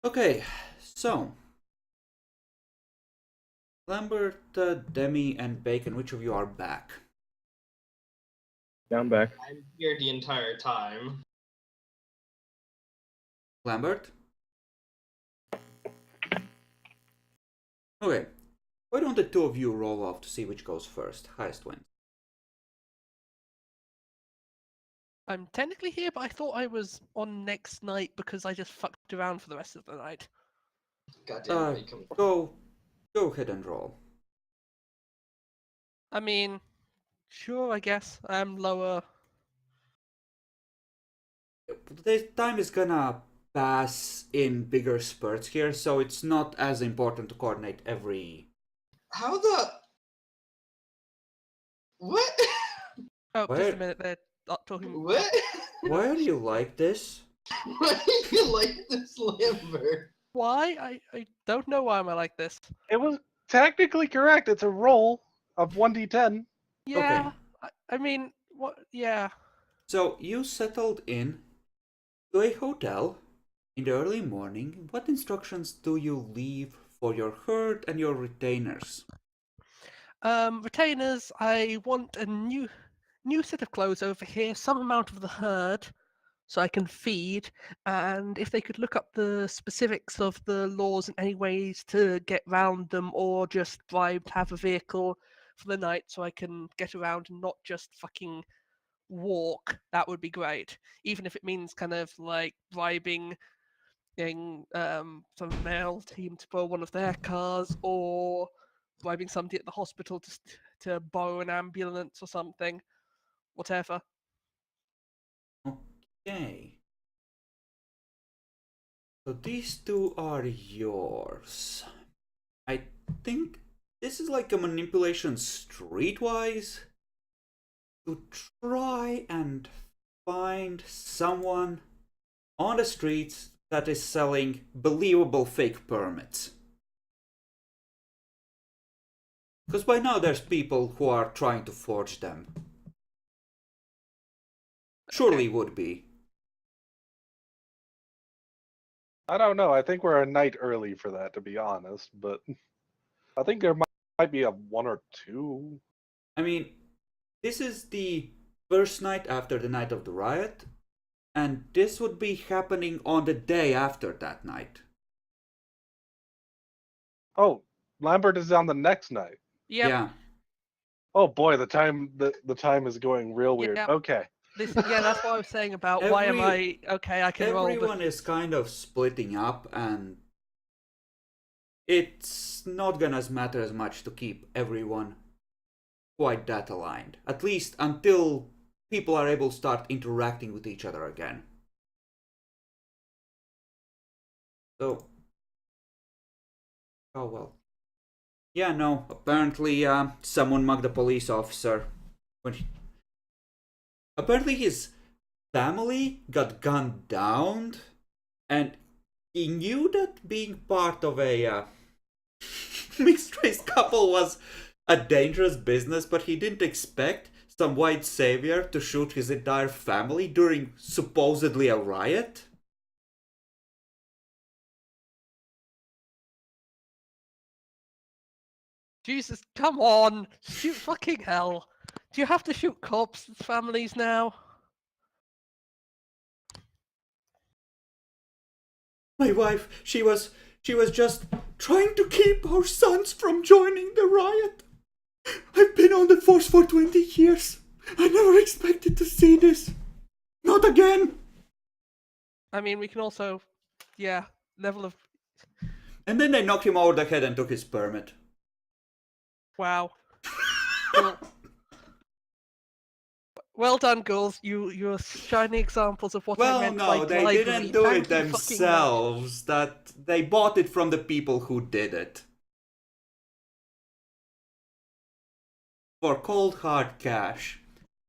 Okay, so Lambert, Demi, and Bacon, which of you are back? Yeah, I'm back. I'm here the entire time. Lambert? Okay, why don't the two of you roll off to see which goes first? Highest wins. I'm technically here, but I thought I was on next night because I just fucked around for the rest of the night. Goddamn bacon. Go ahead and roll. I mean, sure, I guess. I'm lower. The time is gonna pass in bigger spurts here, so it's not as important to coordinate every... How the... What? Oh, just Where- a minute, they're not talking. What? Why are you like this? Why do you like this, Lambert? Why? I don't know why am I like this. It was technically correct. It's a roll of 1d10. Yeah, I mean, what? Yeah. So you settled in to a hotel in the early morning. What instructions do you leave for your herd and your retainers? Retainers, I want a new set of clothes over here, some amount of the herd, so I can feed, and if they could look up the specifics of the laws and any ways to get round them, or just bribe to have a vehicle for the night so I can get around and not just fucking walk, that would be great. Even if it means kind of like bribing some male team to borrow one of their cars, or bribing somebody at the hospital to borrow an ambulance or something, whatever. Okay. So these two are yours. I think this is like a manipulation streetwise to try and find someone on the streets that is selling believable fake permits. Because by now there's people who are trying to forge them. Surely would be. I don't know. I think we're a night early for that, to be honest. But I think there might be a one or two. I mean, this is the first night after the night of the riot, and this would be happening on the day after that night. Oh, Lambert is on the next night. Yep. Yeah. Oh boy, the time is going real weird. Yep. Okay. Yeah, that's what I was saying about why am I okay? I can roll. Everyone is kind of splitting up, and it's not gonna matter as much to keep everyone quite that aligned. At least until people are able to start interacting with each other again. So, oh well. Yeah, no. Apparently, someone mugged a police officer. Apparently, his family got gunned down, and he knew that being part of a mixed race couple was a dangerous business, but he didn't expect some white savior to shoot his entire family during supposedly a riot. Jesus, come on! Shoot fucking hell! Do you have to shoot cops' families now? My wife, she was just trying to keep our sons from joining the riot. I've been on the force for 20 years. I never expected to see this. Not again. I mean, we can also, yeah, level of And then they knocked him over the head and took his permit. wow. Cool. Well done, girls. You're shining examples of what I Well, meant by no, they bribery. didn't do Thank it you fucking much. themselves. That they bought it from the people who did it. For cold hard cash.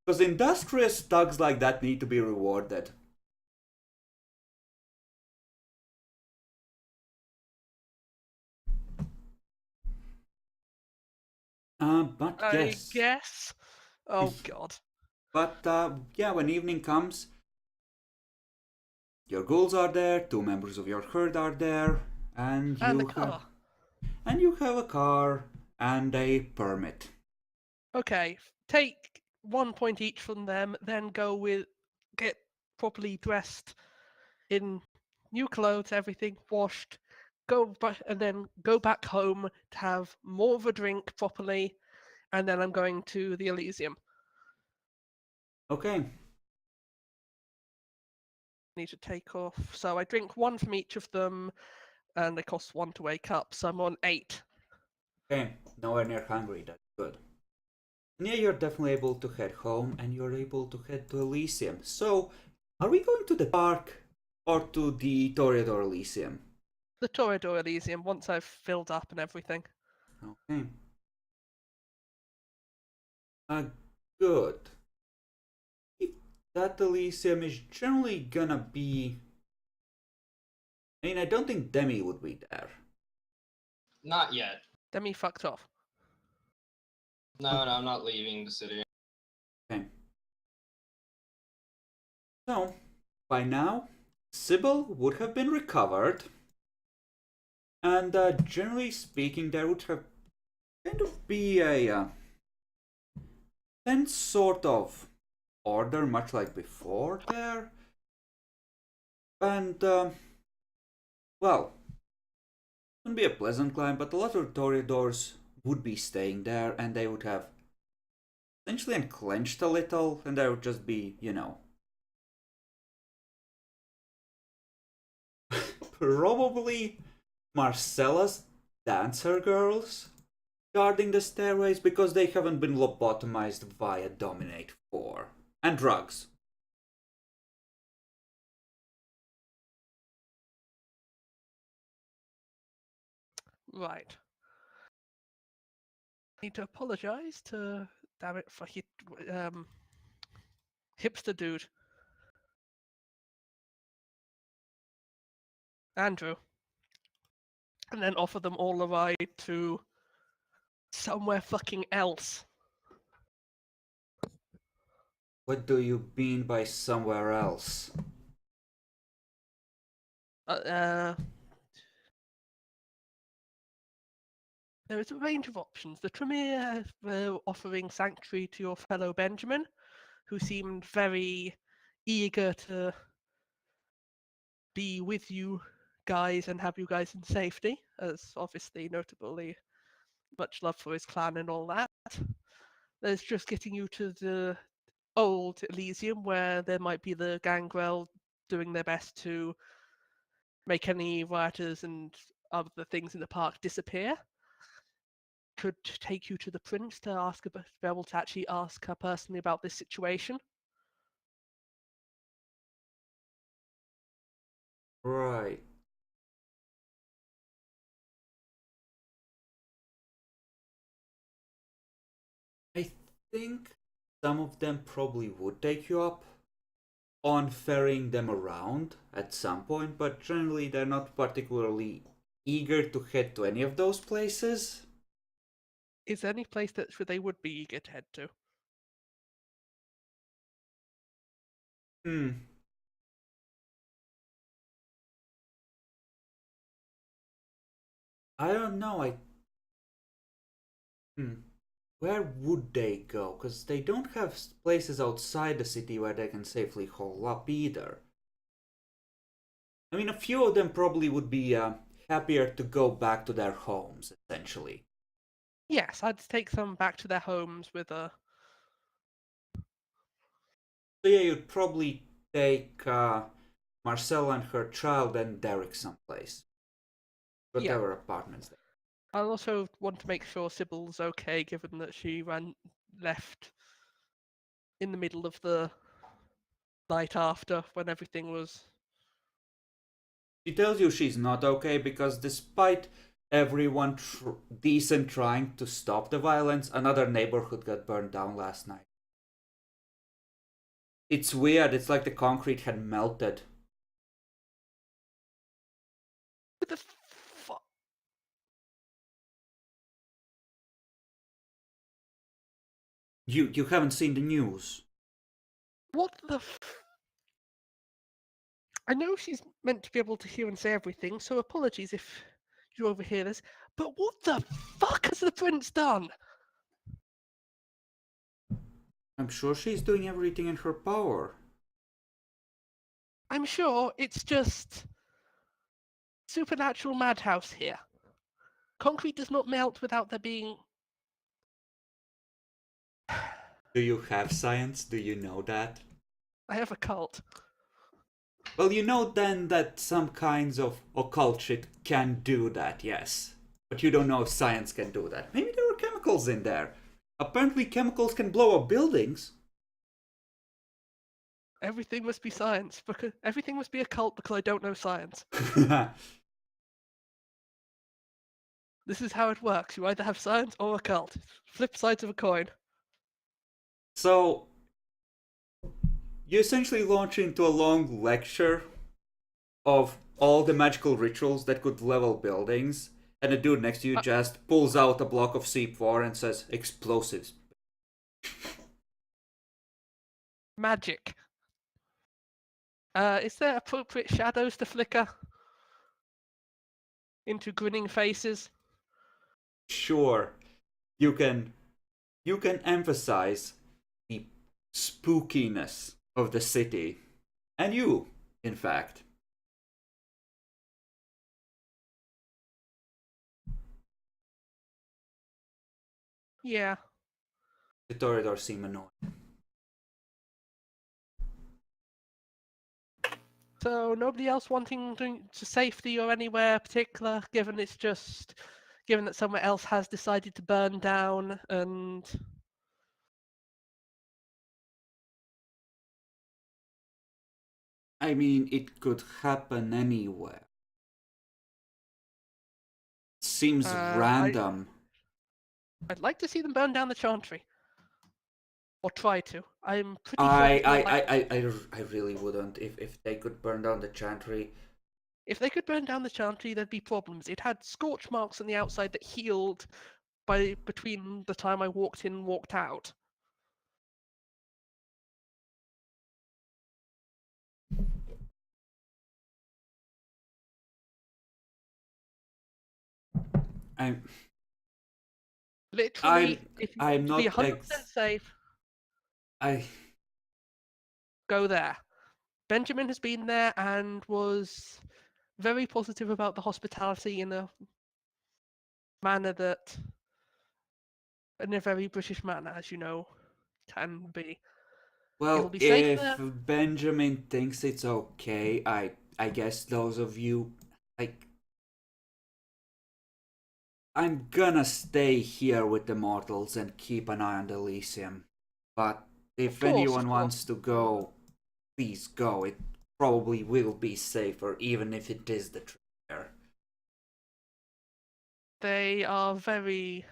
Because industrious thugs like that need to be rewarded. But I yes. guess. Oh god. But yeah, when evening comes, your ghouls are there, 2 members of your herd are there, and And you the car. have a car and a permit. Okay, take 1 point each from them, then get properly dressed in new clothes, everything washed, and then go back home to have more of a drink properly, and then I'm going to the Elysium. Okay. Need to take off. So I drink 1 from each of them, and they cost 1 to wake up, so I'm on 8. Okay, nowhere near hungry, that's good. And yeah, you're definitely able to head home, and you're able to head to Elysium. So, are we going to the park or to the Toreador Elysium? The Toreador Elysium, once I've filled up and everything. Okay. Good. If that Elysium is generally gonna be... I mean, I don't think Demi would be there. Not yet. Demi fucked off. No, I'm not leaving the city. Okay. So, by now, Sybil would have been recovered. And generally speaking, there would have kind of be a tense sort of order, much like before there. And, well, it wouldn't be a pleasant climb, but a lot of Toreadors would be staying there, and they would have essentially unclenched a little, and there would just be, you know, probably Marcella's dancer girls guarding the stairways because they haven't been lobotomized via Dominate 4. And drugs. Right. Need to apologize to damn it fucking hipster dude. Andrew. And then offer them all a ride to somewhere fucking else. What do you mean by somewhere else? There is a range of options. The Tremere were offering sanctuary to your fellow Benjamin, who seemed very eager to be with you guys and have you guys in safety, as obviously notably much love for his clan and all that. There's just getting you to the old Elysium, where there might be the gangrel doing their best to make any rioters and other things in the park disappear. Could take you to the prince to be able to actually ask her personally about this situation. Right. I think some of them probably would take you up on ferrying them around at some point, but generally they're not particularly eager to head to any of those places. Is there any place that they would be eager to head to? I don't know. Where would they go? Because they don't have places outside the city where they can safely hole up either. I mean, a few of them probably would be happier to go back to their homes, essentially. Yes, I'd take them back to their homes with a... So yeah, you'd probably take Marcella and her child and Derek someplace. Whatever apartments. I'll also want to make sure Sybil's okay, given that she left in the middle of the night after, when everything was... She tells you she's not okay because despite everyone decent trying to stop the violence, another neighborhood got burned down last night. It's weird, it's like the concrete had melted. What the fuck? You haven't seen the news. What the I know she's meant to be able to hear and say everything, so apologies if you overhear this. But what the fuck has the prince done? I'm sure she's doing everything in her power. I'm sure it's just supernatural madhouse here. Concrete does not melt without there being. Do you have science? Do you know that? I have a cult. Well, you know then that some kinds of occult shit can do that, yes. But you don't know if science can do that. Maybe there are chemicals in there. Apparently chemicals can blow up buildings. Everything must be science because everything must be a cult because I don't know science. This is how it works. You either have science or a cult. Flip sides of a coin. So, you essentially launch into a long lecture of all the magical rituals that could level buildings, and the dude next to you just pulls out a block of C4 and says, explosives. Magic. Is there appropriate shadows to flicker into grinning faces? Sure, you can emphasize the spookiness of the city. And you, in fact. Yeah. The Toreador seem annoyed. So nobody else wanting to safety or anywhere particular, given that somewhere else has decided to burn down and I mean, it could happen anywhere. Seems random. I'd like to see them burn down the chantry. Or try to. I'm pretty sure I really wouldn't. If they could burn down the chantry. if they could burn down the chantry, there'd be problems. It had scorch marks on the outside that healed by between the time I walked in and walked out. I'm Literally, if you I'm want to be not 100% safe, I go there. Benjamin has been there and was very positive about the hospitality in a manner that, in a very British manner, as you know, can be. It'll well, be safe if there. Benjamin thinks it's okay, I guess those of you like I'm gonna stay here with the mortals and keep an eye on the Elysium. But if anyone Of wants course. to go, please go. It probably will be safer, even if it is the traitor. They are very.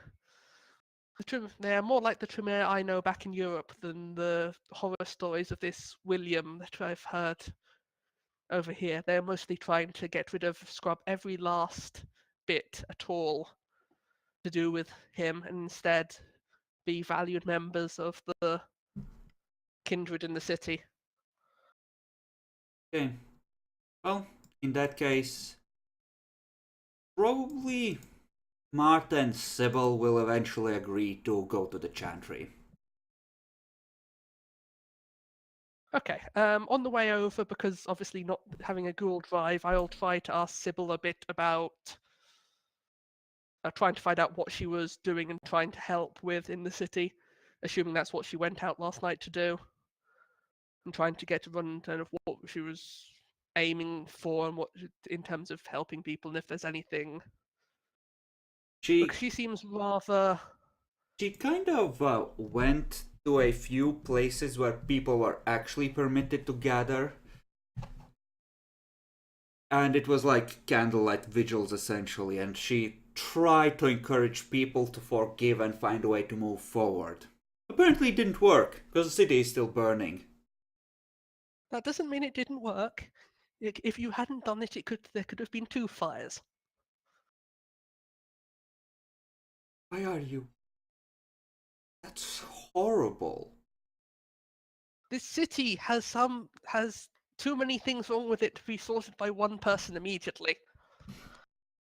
They are more like the Tremere I know back in Europe than the horror stories of this William that I've heard over here. They're mostly trying to get rid of, scrub every last bit at all to do with him and instead be valued members of the kindred in the city. Okay. Well, in that case, probably Martha and Sybil will eventually agree to go to the chantry. Okay, on the way over, because obviously not having a Google Drive, I'll try to ask Sybil a bit about trying to find out what she was doing and trying to help with in the city, assuming that's what she went out last night to do. And trying to get a rundown of what she was aiming for and what in terms of helping people and if there's anything. Because she seems rather. She kind of went to a few places where people were actually permitted to gather. And it was like candlelight vigils essentially, and she tried to encourage people to forgive and find a way to move forward. Apparently it didn't work, because the city is still burning. That doesn't mean it didn't work. If you hadn't done it, there could have been 2 fires. Why are you? That's horrible. This city has too many things wrong with it to be sorted by one person immediately.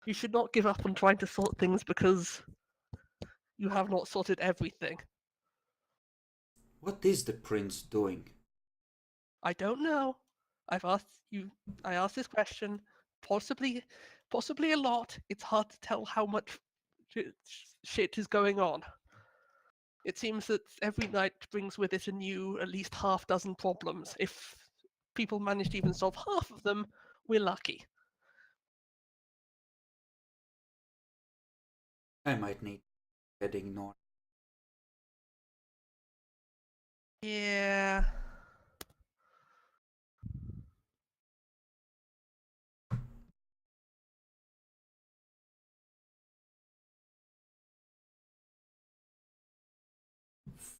You should not give up on trying to sort things because you have not sorted everything. What is the prince doing? I don't know. I asked this question. Possibly a lot. It's hard to tell how much shit is going on. It seems that every night brings with it a new, at least half dozen problems. If people manage to even solve half of them, we're lucky. I might need to get ignored. Yeah.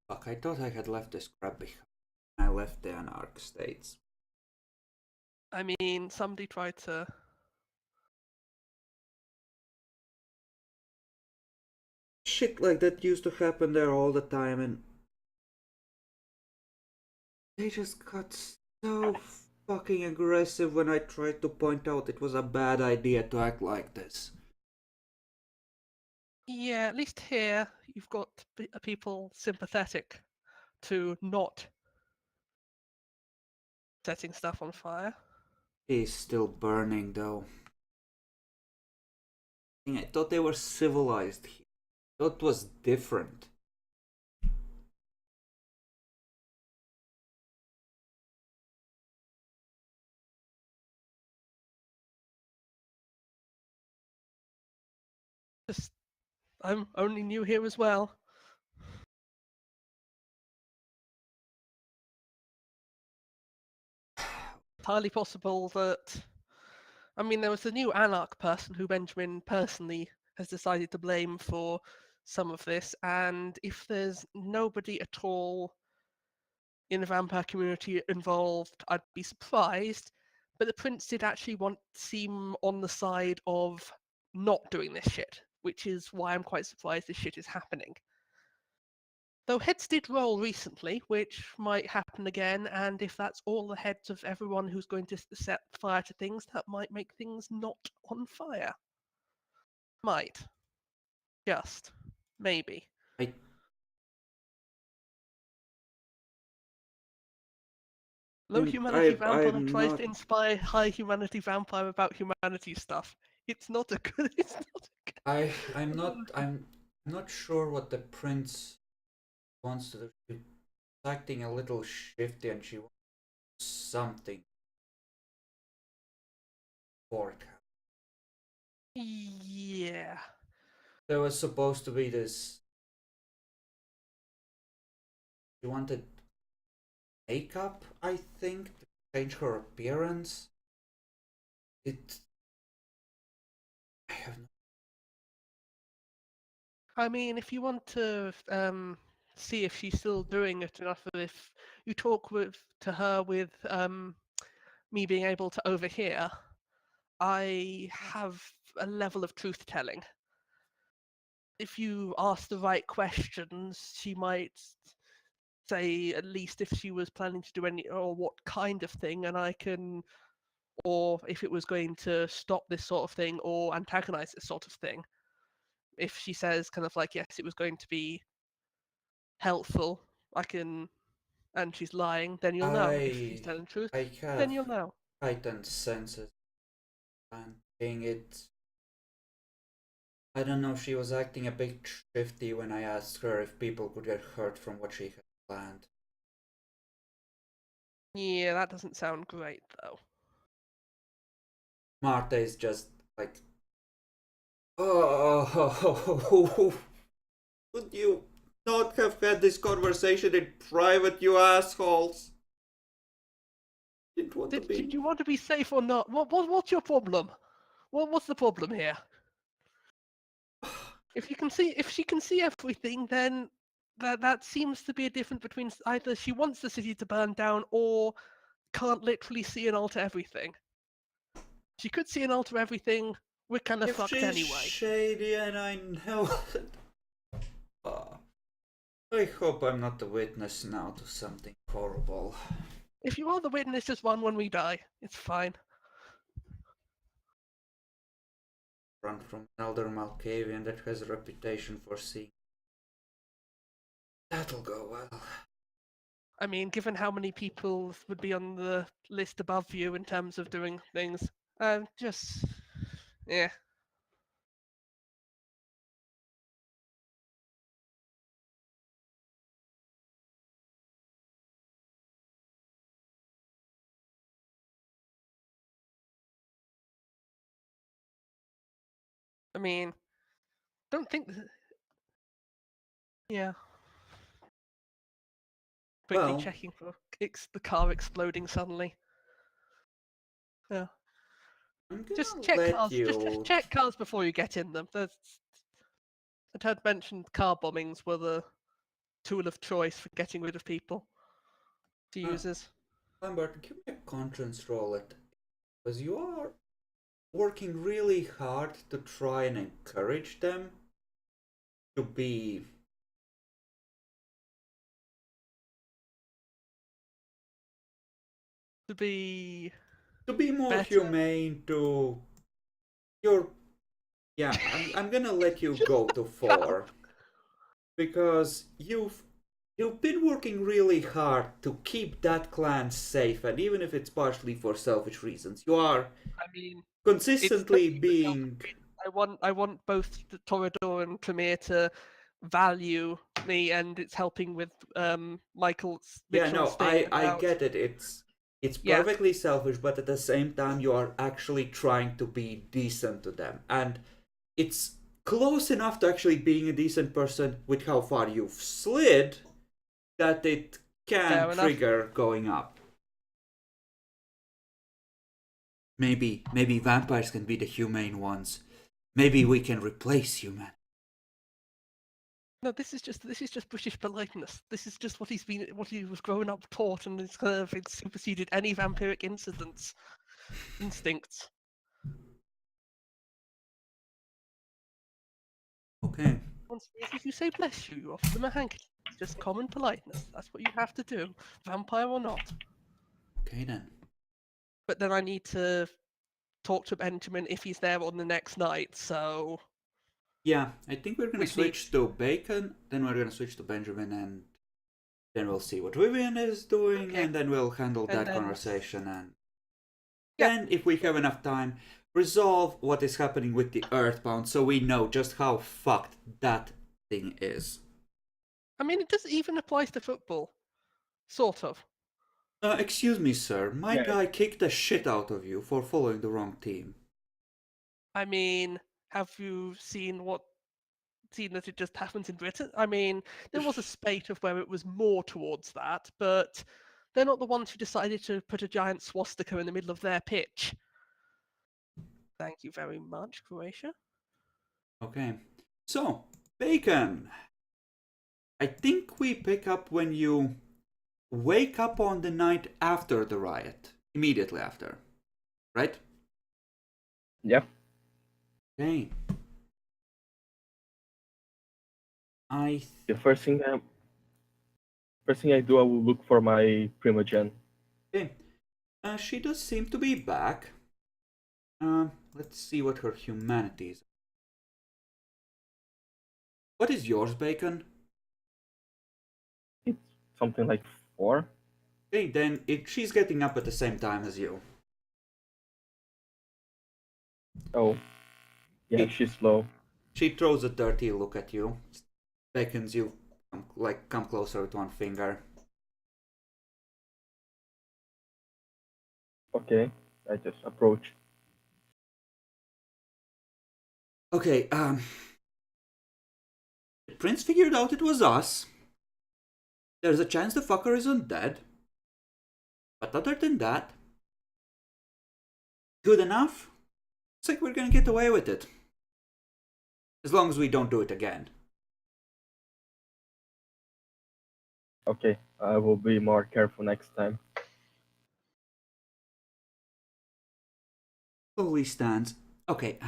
Fuck, I thought I had left the scrap behind. I left the Anarch States. I mean, somebody tried to. Shit like that used to happen there all the time, and they just got so fucking aggressive when I tried to point out it was a bad idea to act like this. Yeah, at least here you've got people sympathetic to not setting stuff on fire. He's still burning though. I thought they were civilized here. I thought it was different. Just, I'm only new here as well. Entirely possible that. I mean, there was the new Anarch person who Benjamin personally has decided to blame for some of this, and if there's nobody at all in the vampire community involved, I'd be surprised. But the prince did actually seem on the side of not doing this shit, which is why I'm quite surprised this shit is happening. Though heads did roll recently, which might happen again, and if that's all the heads of everyone who's going to set fire to things, that might make things not on fire. Might. Just. Maybe. Low humanity vampire tries to inspire high humanity vampire about humanity stuff. It's not a good. It's not a good. I'm not sure what the prince wants to do. She's acting a little shifty, and she wants something for it. Yeah. There was supposed to be this. She wanted makeup, I think, to change her appearance. I have no. I mean, if you want to see if she's still doing it enough, if you talk to her with me being able to overhear, I have a level of truth telling. If you ask the right questions, she might say at least if she was planning to do any or what kind of thing, and I can, or if it was going to stop this sort of thing or antagonize this sort of thing. If she says kind of like, yes, it was going to be helpful, I can, and she's lying, then you'll know. If she's telling the truth, I then have you'll know. heightened senses, and being it. I don't know, she was acting a bit shifty when I asked her if people could get hurt from what she had planned. Yeah, that doesn't sound great though. Marta is just like, oh, would you not have had this conversation in private, you assholes? Didn't want to be. Did you want to be safe or not? What's your problem? What's the problem here? If she can see everything, then that seems to be a difference between either she wants the city to burn down or can't literally see and alter everything. She could see and alter everything. We're kind of fucked anyway. Shady, and I know it. I hope I'm not a witness now to something horrible. If you are the witness, just run when we die. It's fine. Run from an elder Malkavian that has a reputation for seeing. That'll go well. I mean, given how many people would be on the list above you in terms of doing things, just yeah. I mean, don't think. Yeah. Quickly Well, checking for the car exploding suddenly. Yeah. I'm gonna Just check let cars. Just you. check cars before you get in them. I'd heard mentioned car bombings were the tool of choice for getting rid of people to users. Lambert, give me a conscience roll at, because you are working really hard to try and encourage them to be To be more better. humane. To your yeah, I'm gonna let you go to 4 because you've been working really hard to keep that clan safe, and even if it's partially for selfish reasons, you are I mean, it's consistently totally for being. self-reason. I want both the Toreador and Tremere to value me, and it's helping with Michael's Yeah, Mitchell no, staying I about. get it. It's Yeah, perfectly selfish, but at the same time, you are actually trying to be decent to them, and it's close enough to actually being a decent person with how far you've slid that it can fair enough. trigger going up. Maybe vampires can be the humane ones. Maybe we can replace human. No, this is just British politeness. This is just what he was growing up taught, and it's kind of it's superseded any vampiric instincts. Okay. Once if you say bless you, you offer them a handkerchief. It's just common politeness. That's what you have to do, vampire or not. Okay then. But then I need to talk to Benjamin if he's there on the next night. So Yeah, I think we're gonna which switch needs to Bacon, then we're gonna switch to Benjamin, and then we'll see what Vivian is doing, okay, and then we'll handle and that then conversation, and yeah, then, if we have enough time, resolve what is happening with the Earthbound so we know just how fucked that thing is. I mean it does even applies to football, sort of. Excuse me, sir. My Yeah. guy kicked the shit out of you for following the wrong team. I mean, have you seen that it just happens in Britain? I mean, there was a spate of where it was more towards that, but they're not the ones who decided to put a giant swastika in the middle of their pitch. Thank you very much, Croatia. Okay. So, Bacon. I think we pick up when you wake up on the night after the riot. Immediately after. Right? Yeah. Okay. The first thing I do, I will look for my Primogen. Okay. She does seem to be back. Let's see what her humanity is. What is yours, Bacon? It's something like 4. Okay, then she's getting up at the same time as you. Oh, yeah, Hey. she's low. She throws a dirty look at you, beckons you, come closer with one finger. Okay, I just approach. Okay, the prince figured out it was us. There's a chance the fucker isn't dead. But other than that, good enough. Looks like we're gonna get away with it. As long as we don't do it again. Okay, I will be more careful next time. Slowly stands. Okay,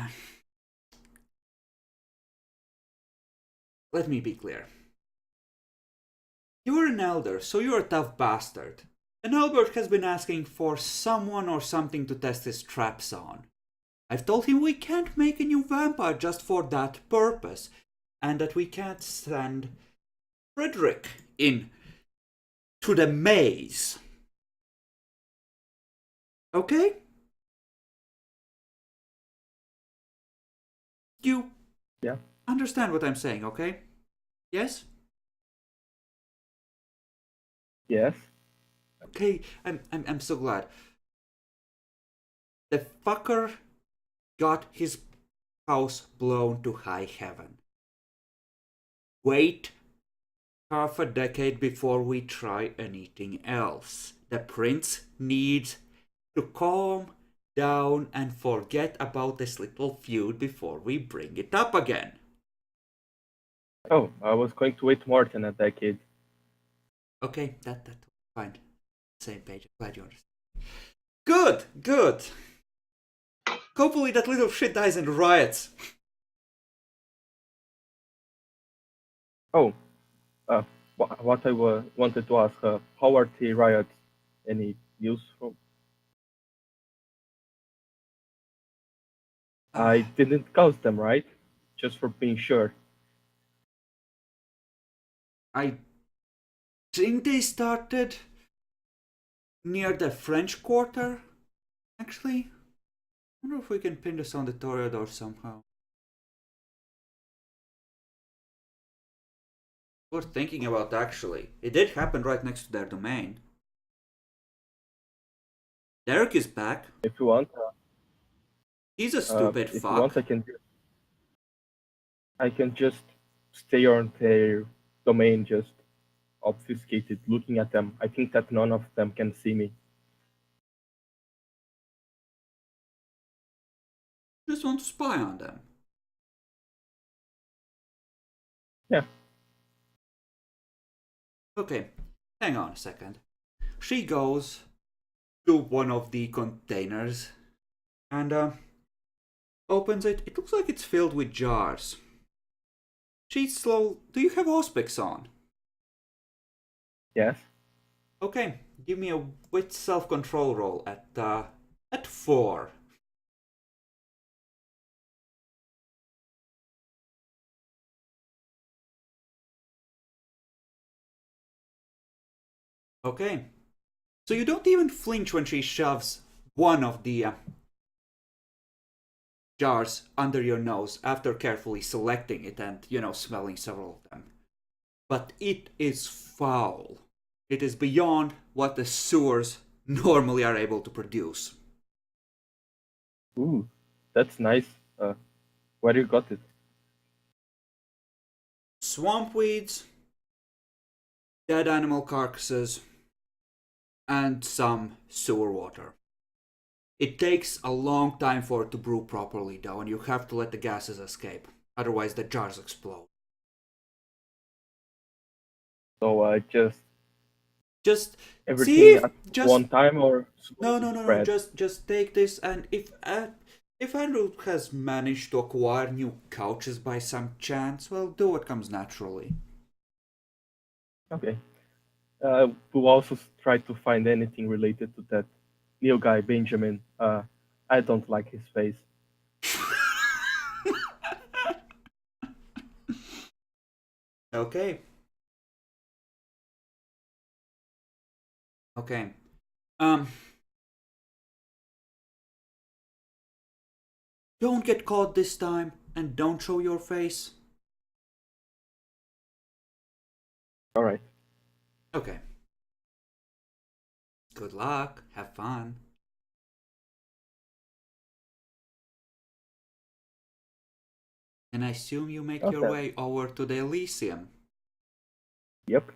let me be clear. You're an elder, so you're a tough bastard. And Albert has been asking for someone or something to test his traps on. I've told him we can't make a new vampire just for that purpose, and that we can't send Frederick in to the maze. Okay? You understand what I'm saying, okay? Yes? Yes. Okay, I'm so glad. The fucker got his house blown to high heaven. Wait half a decade before we try anything else. The prince needs to calm down and forget about this little feud before we bring it up again. Oh, I was going to wait more than a decade. Okay, that's fine. Same page. Glad you understand. Good, good. Hopefully that little shit dies in riots. Oh, what I wanted to ask, how are the riots? Any news from? I didn't cause them, right? Just for being sure. I think they started near the French Quarter, actually. I wonder if we can pin this on the Toreador somehow. Worth thinking about, actually. It did happen right next to their domain. Derek is back. If you want, He's a stupid if fuck. you want, I can just stay on their domain, just obfuscated, looking at them. I think that none of them can see me. Just want to spy on them. Yeah. Okay, hang on a second. She goes to one of the containers and opens it. It looks like it's filled with jars. She's slow. Do you have Auspics on? Yes. Okay, give me a wit self-control roll at 4. Okay. So you don't even flinch when she shoves one of the jars under your nose after carefully selecting it and, smelling several of them. But it is foul. It is beyond what the sewers normally are able to produce. Ooh, that's nice. Where you got it? Swamp weeds, dead animal carcasses, and some sewer water. It takes a long time for it to brew properly, though, and you have to let the gases escape. Otherwise, the jars explode. So Just everything see if at just one time or no. spread? Just take this, and if Andrew has managed to acquire new couches by some chance, well, do what comes naturally. Okay. We'll also try to find anything related to that new guy, Benjamin. I don't like his face. Okay. Okay. Don't get caught this time, and don't show your face. All right. Okay. Good luck. Have fun. And I assume you make your Okay. way over to the Elysium. Yep.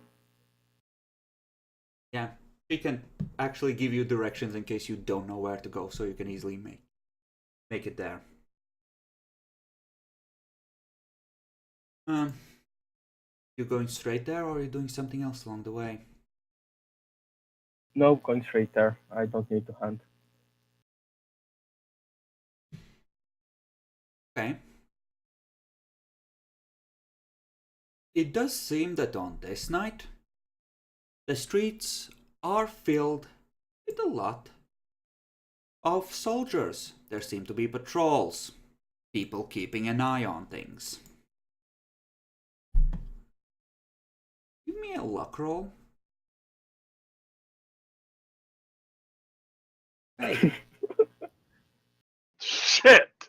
Yeah. She can actually give you directions in case you don't know where to go, so you can easily make it there. You going straight there, or are you doing something else along the way? No, going straight there. I don't need to hunt. Okay. It does seem that on this night, the streets are filled with a lot of soldiers. There seem to be patrols, people keeping an eye on things. Give me a luck roll. Hey, Shit!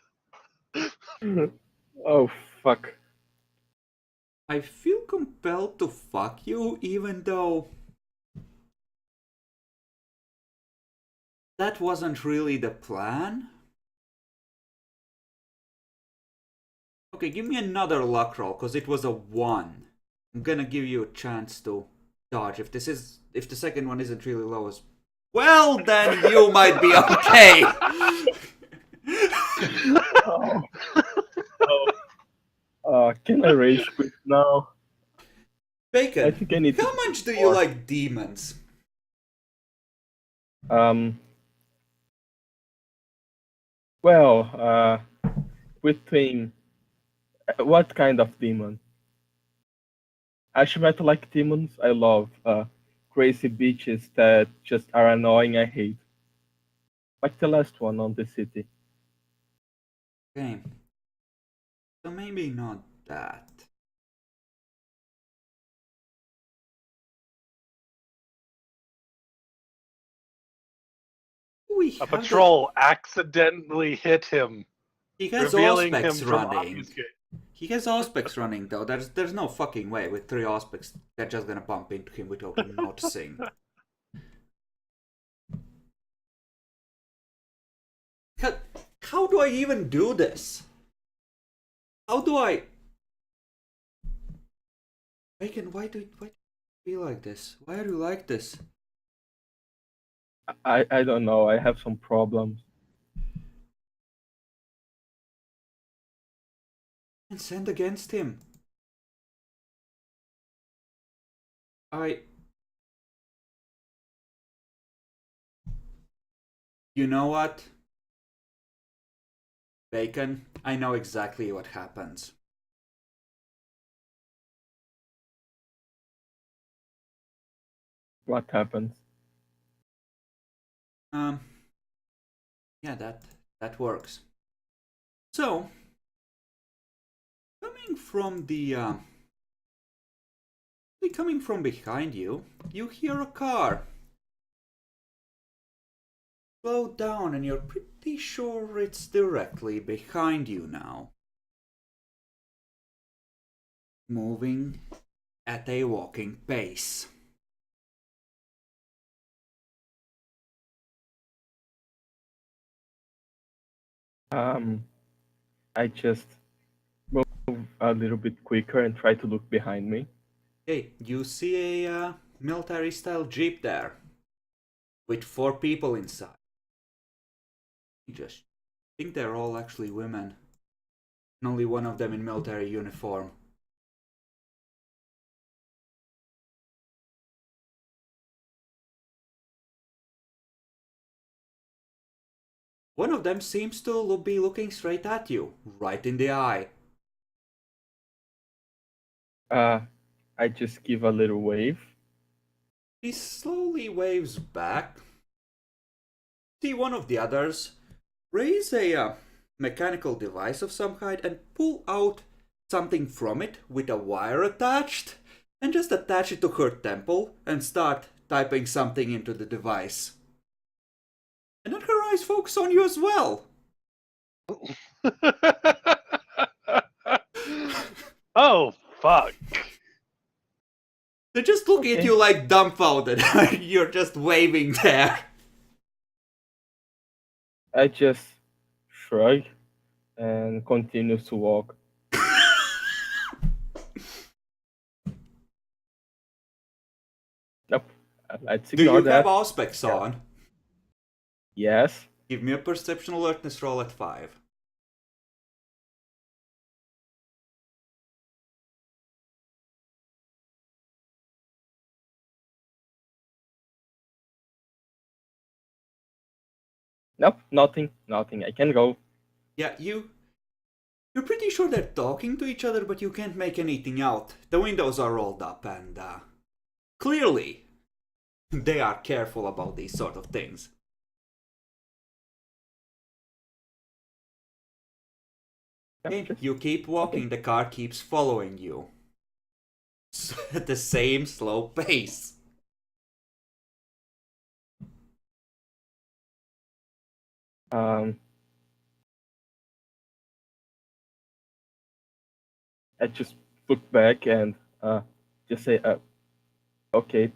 Oh, fuck. I feel compelled to fuck you, even though that wasn't really the plan. Okay, give me another luck roll, because it was a 1. I'm gonna give you a chance to dodge. If the second one isn't really low as well, then you might be okay. Oh. Can I rage quit now? Bacon, I think I need to how much do you more. like demons? Well, between what kind of demon? Actually, I like demons. I love crazy bitches that just are annoying. I hate, like the last one on the city. Okay. So maybe not that. We A have patrol accidentally hit him, He has revealing him Auspex from running. obfuscate. He has Auspex running though. There's no fucking way with 3 Auspex they're just gonna bump into him without him noticing. How do I even do this? How do I? Bacon, why do you be like this? Why are you like this? I don't know. I have some problems. And send against him. You know what? Bacon, I know exactly what happens. What happens? Yeah, that works. So, coming from behind you, you hear a car. Slow down, and you're pretty sure it's directly behind you now. Moving at a walking pace. I just move a little bit quicker and try to look behind me. Hey, you see a military-style jeep there, with 4 people inside. You just think they're all actually women, and only one of them in military uniform. One of them seems to be looking straight at you, right in the eye. I just give a little wave. He slowly waves back. See one of the others raise a mechanical device of some kind and pull out something from it with a wire attached, and just attach it to her temple and start typing something into the device. And then her eyes focus on you as well. Oh, fuck. They're just looking at you like dumbfounded. You're just waving there. I just shrug and continue to walk. Nope. Let's Do ignore you have that. Auspex on? Yes. Give me a perception alertness roll at 5. Nope. Nothing. Nothing. I can go. Yeah, you're pretty sure they're talking to each other, but you can't make anything out. The windows are rolled up, and clearly They are careful about these sort of things. Okay, you keep walking, the car keeps following you. At the same slow pace. I just look back and just say, okay,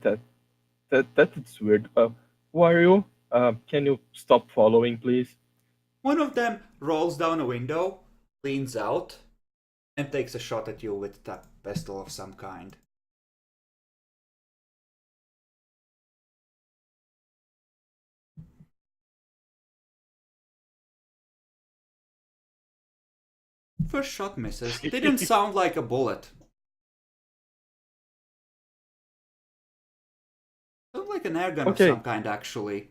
that's weird. Who are you? Can you stop following, please? One of them rolls down a window, leans out, and takes a shot at you with a pistol of some kind. First shot misses. Didn't sound like a bullet. Sounded like an air gun of some kind, actually.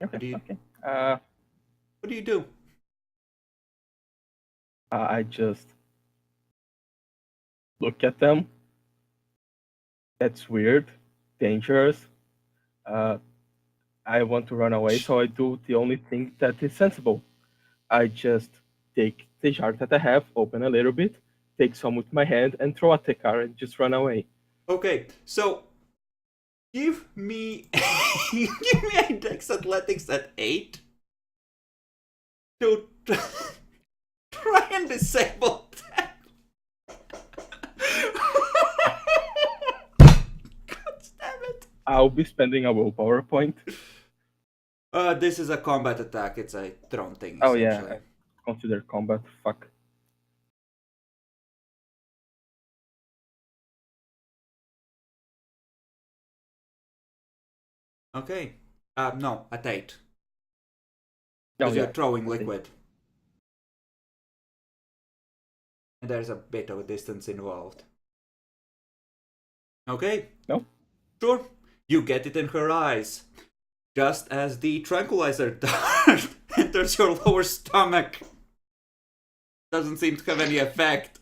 Okay. What do you do? I just look at them. That's weird, dangerous. I want to run away, so I do the only thing that is sensible. I just take the jar that I have, open a little bit, take some with my hand, and throw at the car and just run away. Okay, so give me a Dex Athletics at 8 to try and disable that. God damn it. I'll be spending a willpower point. This is a combat attack. It's a thrown thing. Oh yeah, consider combat. Fuck. Okay. No, at 8. Oh, Because yeah. you're throwing liquid. And there's a bit of a distance involved. Okay? No. Sure. You get it in her eyes. Just as the tranquilizer dart enters your lower stomach. Doesn't seem to have any effect.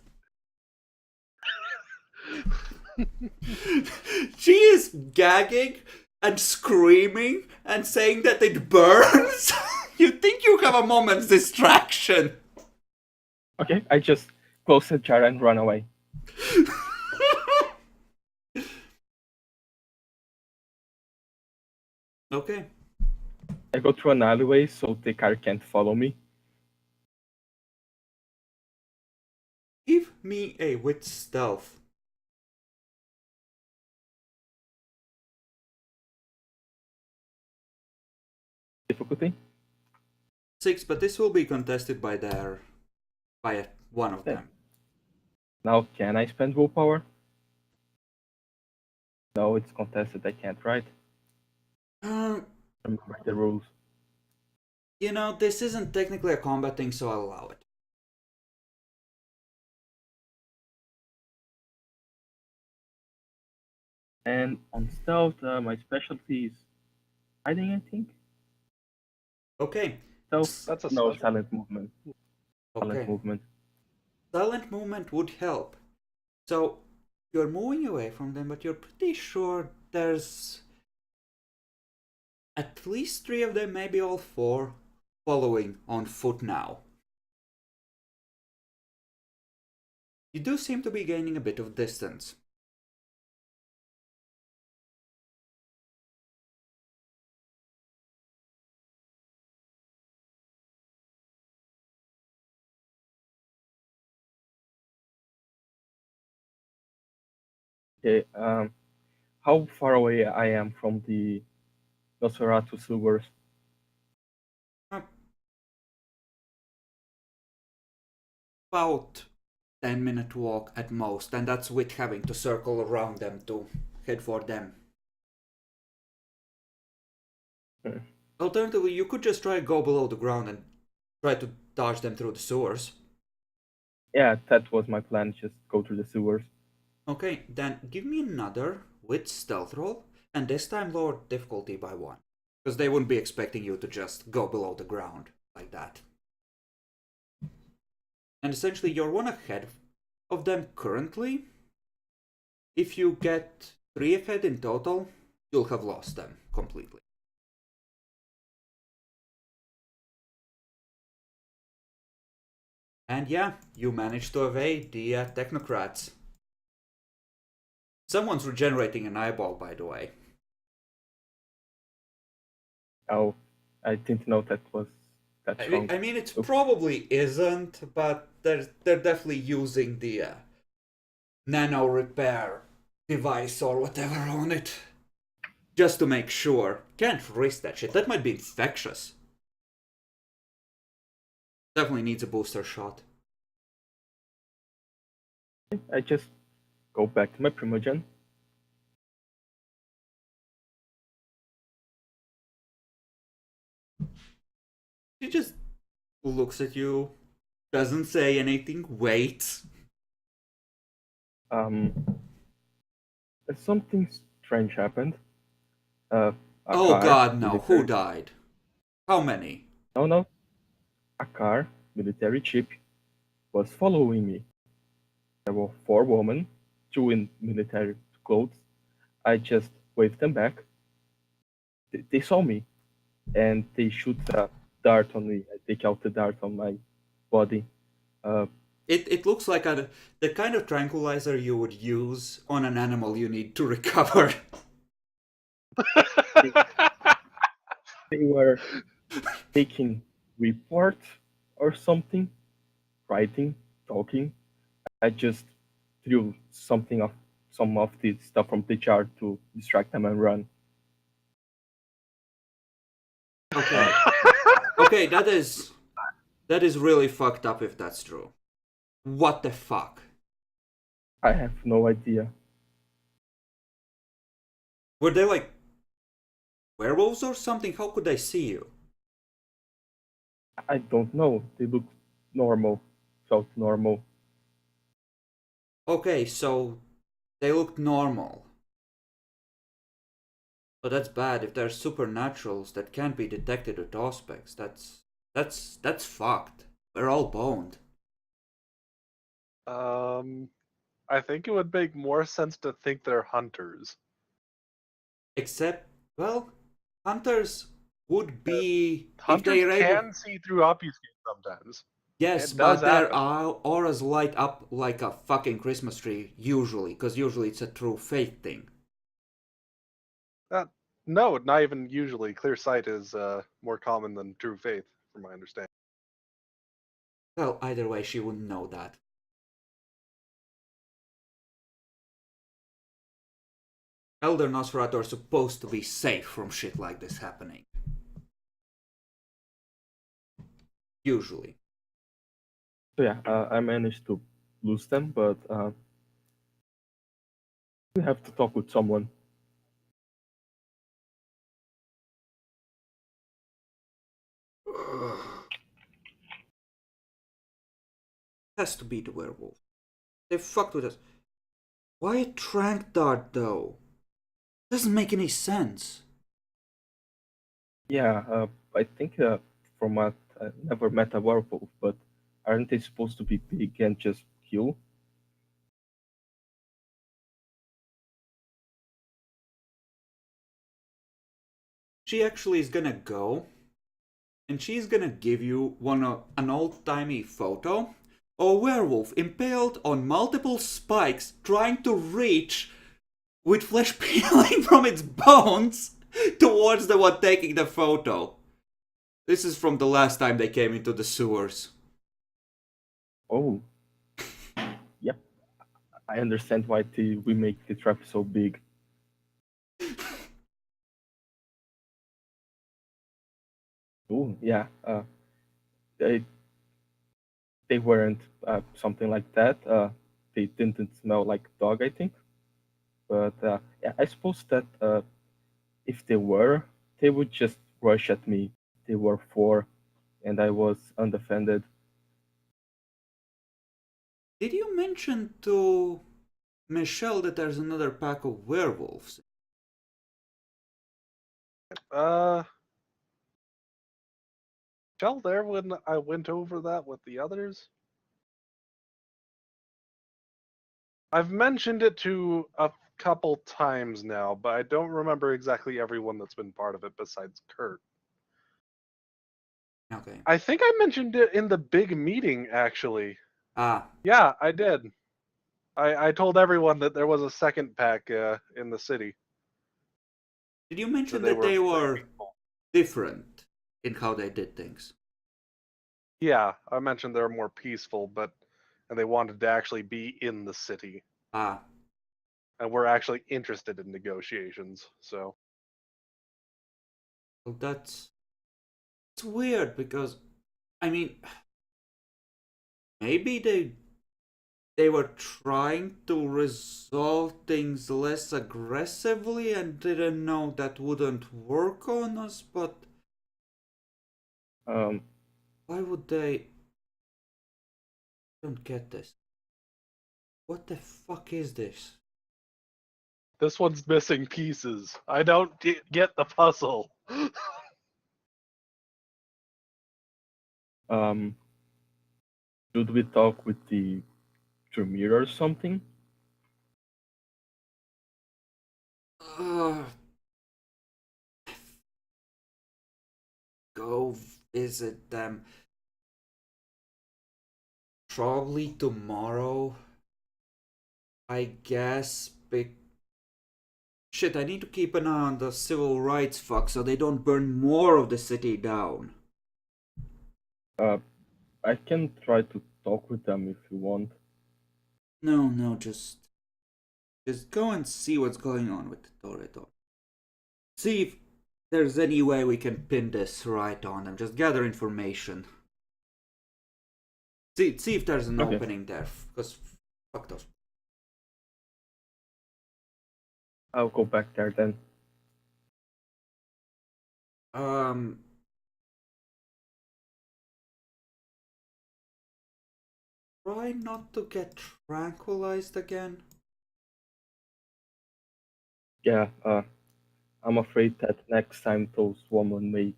She is gagging and screaming and saying that it burns. You think you have a moment's distraction. Okay, I just close the jar and run away. Okay. I go through an alleyway so the car can't follow me. Give me a wit stealth. Difficulty? 6, but this will be contested by one of them. Now, can I spend willpower? No, it's contested. I can't, right? Remember the rules. You know, this isn't technically a combat thing, so I'll allow it. And on stealth, my specialty is hiding, I think. Okay. Stealth? That's a no special. silent movement. Silent Okay. movement. Silent movement would help. So, you're moving away from them, but you're pretty sure there's at least 3 of them, maybe all 4, following on foot now. You do seem to be gaining a bit of distance. Okay, how far away I am from the Nosferatu sewers? About 10-minute walk at most, and that's with having to circle around them to head for them. Alternatively, you could just try to go below the ground and try to dodge them through the sewers. Yeah, that was my plan, just go through the sewers. Okay, then give me another with stealth roll, and this time lower difficulty by 1. Because they wouldn't be expecting you to just go below the ground like that. And essentially, you're 1 ahead of them currently. If you get 3 ahead in total, you'll have lost them completely. And yeah, you managed to evade the technocrats. Someone's regenerating an eyeball, by the way. Oh, I didn't know that was that strong. I mean, it Oops. probably isn't, but they're definitely using the nano repair device or whatever on it. Just to make sure. Can't risk that shit. That might be infectious. Definitely needs a booster shot. I just go back to my Primogen. She just looks at you, doesn't say anything, waits. Something strange happened. A Oh car, god, no. military- Who died? How many? No. A car, military jeep, was following me. There were 4 women, 2 in military clothes. I just waved them back. They saw me, and they shoot a dart on me. I take out the dart on my body. It looks like the kind of tranquilizer you would use on an animal you need to recover. They were taking report or something, writing, talking. I just threw some of the stuff from the jar to distract them and run. Okay. Okay, that is really fucked up if that's true. What the fuck? I have no idea. Were they like werewolves or something? How could they see you? I don't know. They look normal, felt normal. Okay, so they looked normal. But that's bad if they're supernaturals that can't be detected with aspects. That's fucked. We're all boned. I think it would make more sense to think they're hunters. Except, well, hunters would be if Hunters they're able. can see through obfuscate sometimes. Yes, It but does their happen. auras light up like a fucking Christmas tree, usually, because usually it's a true faith thing. No, not even usually. Clear sight is more common than true faith, from my understanding. Well, either way, she wouldn't know that. Elder Nosferatu are supposed to be safe from shit like this happening. Usually. So yeah, I managed to lose them, but we have to talk with someone. Has to be the werewolf. They fucked with us. Why a trank dart though? Doesn't make any sense. Yeah, I think from what I never met a werewolf, but aren't they supposed to be big and just kill? She actually is gonna go and she's gonna give you an old-timey photo of a werewolf impaled on multiple spikes trying to reach with flesh peeling from its bones towards the one taking the photo. This is from the last time they came into the sewers. Oh, yep. I understand why we make the trap so big. Oh, yeah. They they weren't something like that. They didn't smell like dog, I think. But yeah, I suppose that if they were, they would just rush at me. They were 4, and I was undefended. Did you mention to Michelle that there's another pack of werewolves? Shell there when I went over that with the others? I've mentioned it to a couple times now, but I don't remember exactly everyone that's been part of it besides Kurt. Okay. I think I mentioned it in the big meeting, actually. Ah, Yeah, I did. I told everyone that there was a second pack in the city. did you That mention they that were they pretty were peaceful. different in how they did things? Yeah, I mentioned they're more peaceful, and they wanted to actually be in the city, Ah, and we're actually interested in negotiations. So well, it's weird because, I mean, maybe they were trying to resolve things less aggressively and didn't know that wouldn't work on us, but Um, why would they? Don't get this. What the fuck is this? this one's missing pieces. I don't get the puzzle. um, should we talk with the Tremere or something? Uh, go visit them. Probably tomorrow. I guess. Shit, I need to keep an eye on the civil rights fuck so they don't burn more of the city down. Uh, I can try to talk with them if you want. No, just go and see what's going on with the Toreto. See if there's any way we can pin this right on them. Just gather information. See if there's an Okay. opening there, because fuck those. I'll go back there then. Um, try not to get tranquilized again. Yeah, I'm afraid that next time those women may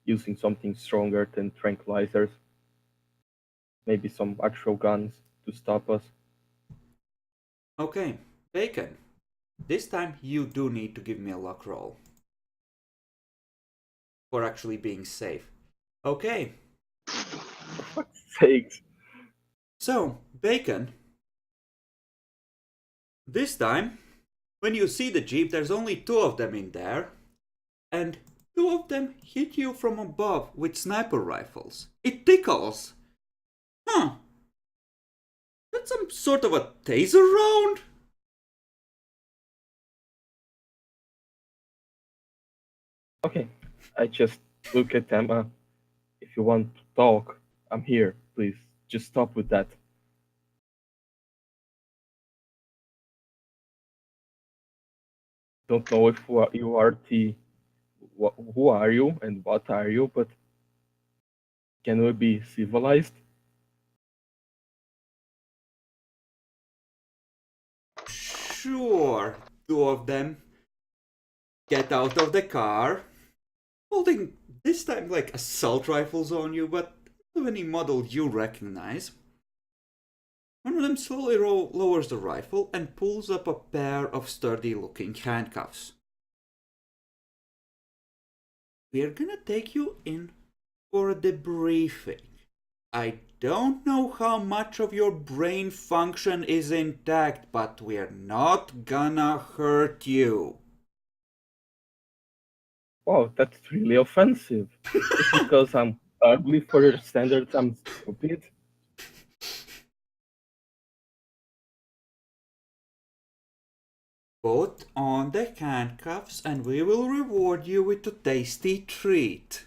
using something stronger than tranquilizers. Maybe some actual guns to stop us. Okay, Bacon. This time you do need to give me a luck roll. For actually being safe. Okay, For fuck's sakes. so, Bacon. This time, when you see the jeep, there's only two of them in there. And two of them hit you from above with sniper rifles. It tickles. Huh. That's some sort of a taser round? Okay, I just look at them. If you want to talk, I'm here. Please, just stop with that. Don't know if you are the. Who are you and what are you? But can we be civilized? Sure. Two of them get out of the car, holding this time like assault rifles on you, but not of any model you recognize. One of them slowly lowers the rifle and pulls up a pair of sturdy looking handcuffs. We're gonna take you in for a debriefing. I don't know how much of your brain function is intact, but we're not gonna hurt you. Wow, that's really offensive. Just because I'm ugly for your standards, I'm stupid. Put on the handcuffs and we will reward you with a tasty treat.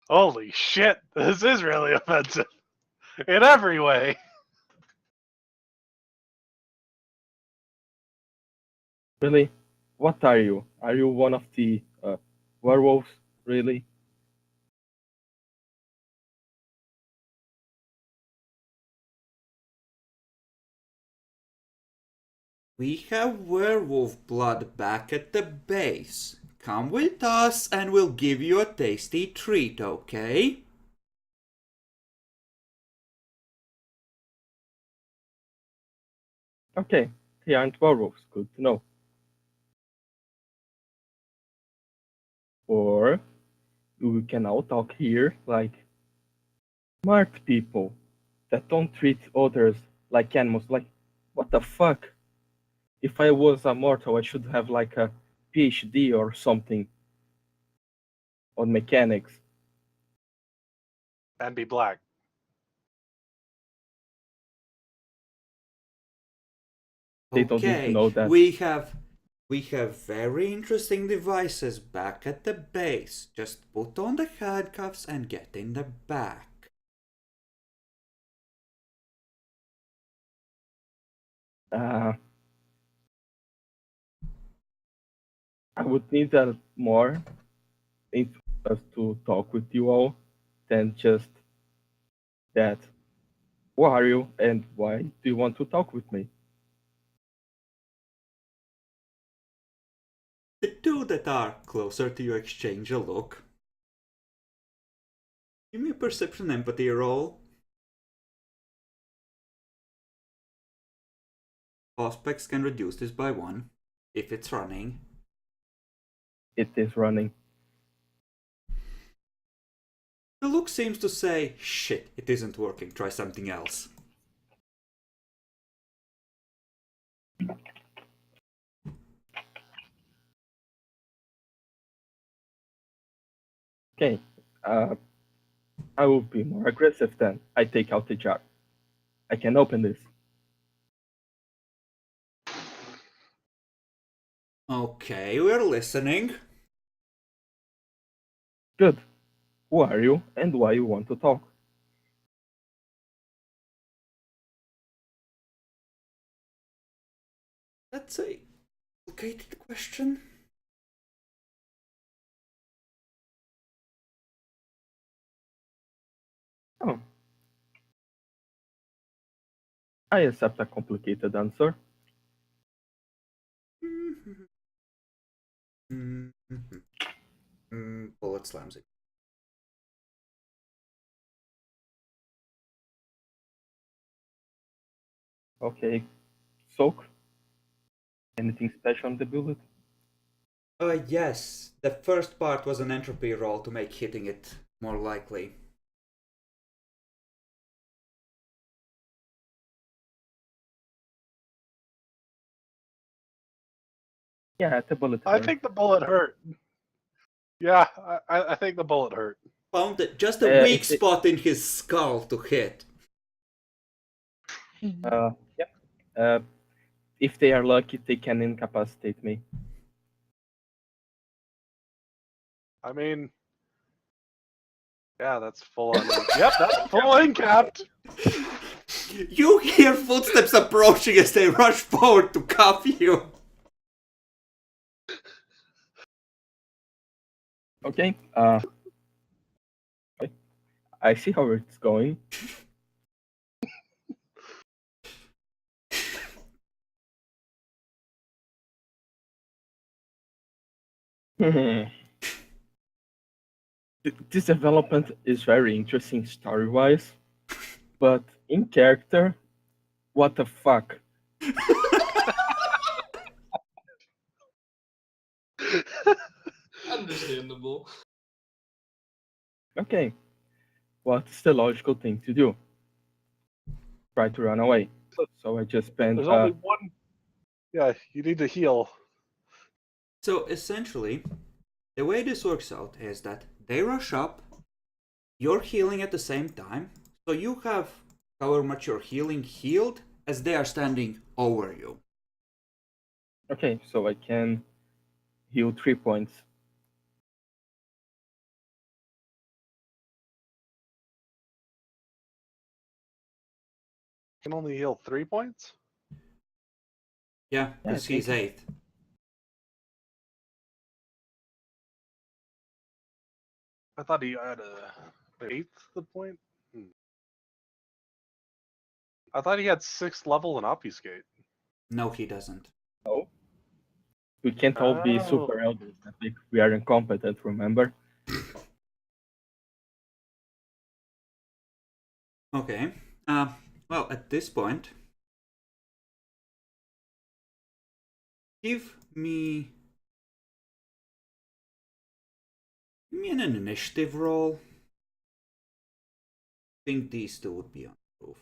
Holy shit, this is really offensive in every way. Really? What are you? Are you one of the werewolves? Really? We have werewolf blood back at the base. Come with us and we'll give you a tasty treat, okay? Okay, they aren't werewolves. Good to know. Or we can all talk here like smart people that don't treat others like animals. Like, what the fuck? If I was a mortal, I should have like a PhD or something on mechanics. And be black. They don't need to Okay, know that. we have very interesting devices back at the base. Just put on the handcuffs and get in the back. I would need more things for us to talk with you all than just that. Who are you and why do you want to talk with me? The two that are closer to you exchange a look. Give me a perception empathy roll. Prospects can reduce this by 1 if it's running. It is running. The look seems to say, shit, it isn't working, try something else. Okay, I will be more aggressive then. I take out the jar. I can open this. Okay, we're listening. Good. Who are you and why you want to talk? That's a complicated question. Oh. I accept a complicated answer. Bullet slams it. Okay. Soak. Anything special on the bullet? Yes. The first part was an entropy roll to make hitting it more likely. Yeah, the bullet I hurt. think the bullet hurt. Yeah, I think the bullet hurt. Found just a weak If they, spot in his skull to hit. yeah. If they are lucky, they can incapacitate me. I mean, yeah, that's full on. Yep, that's full incapped. You hear footsteps approaching as they rush forward to cuff you. Okay. I see how it's going. This development is very interesting story-wise, but in character, what the fuck? Understandable. Okay, what's the logical thing to do? Try to run away. So I just spent. There's only one. Yeah, you need to heal. So essentially, the way this works out is that they rush up, you're healing at the same time, so you have however much you're healed as they are standing over you. Okay, so I can heal 3 points. Can only heal 3 points. Yeah, Yeah, I because he's think- 8th. I thought he had a 8th the point. I thought he had 6th level in obfuscate. No, he doesn't. No. We can't all be Oh. super elders. I think we are incompetent, remember? Okay. Well, at this point, Give me an initiative roll. I think these two would be on the roof.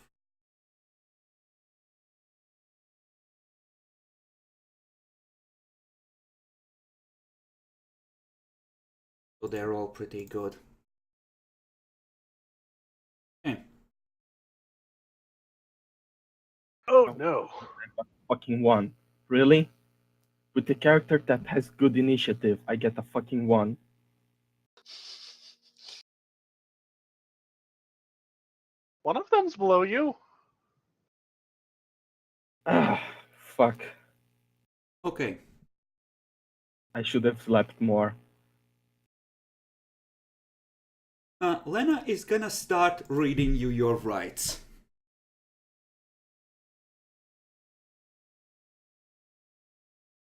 So they're all pretty good. Okay. Oh no. Fucking 1. Really? With the character that has good initiative, I get a fucking 1. One of them's below you. Ah, fuck. Okay. I should have slept more. Lena is gonna start reading you your rights.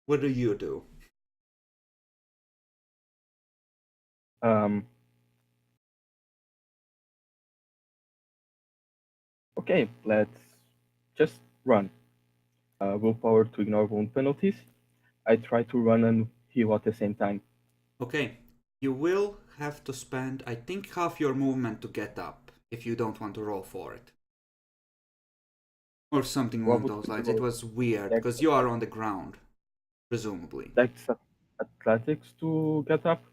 What do you do? Okay, let's just run. Willpower to ignore wound penalties. I try to run and heal at the same time. Okay. You will have to spend, I think, half your movement to get up if you don't want to roll for it. Or something What along would those be lines. the It was weird Dex- because you are on the ground, presumably. Dex athletics to get up?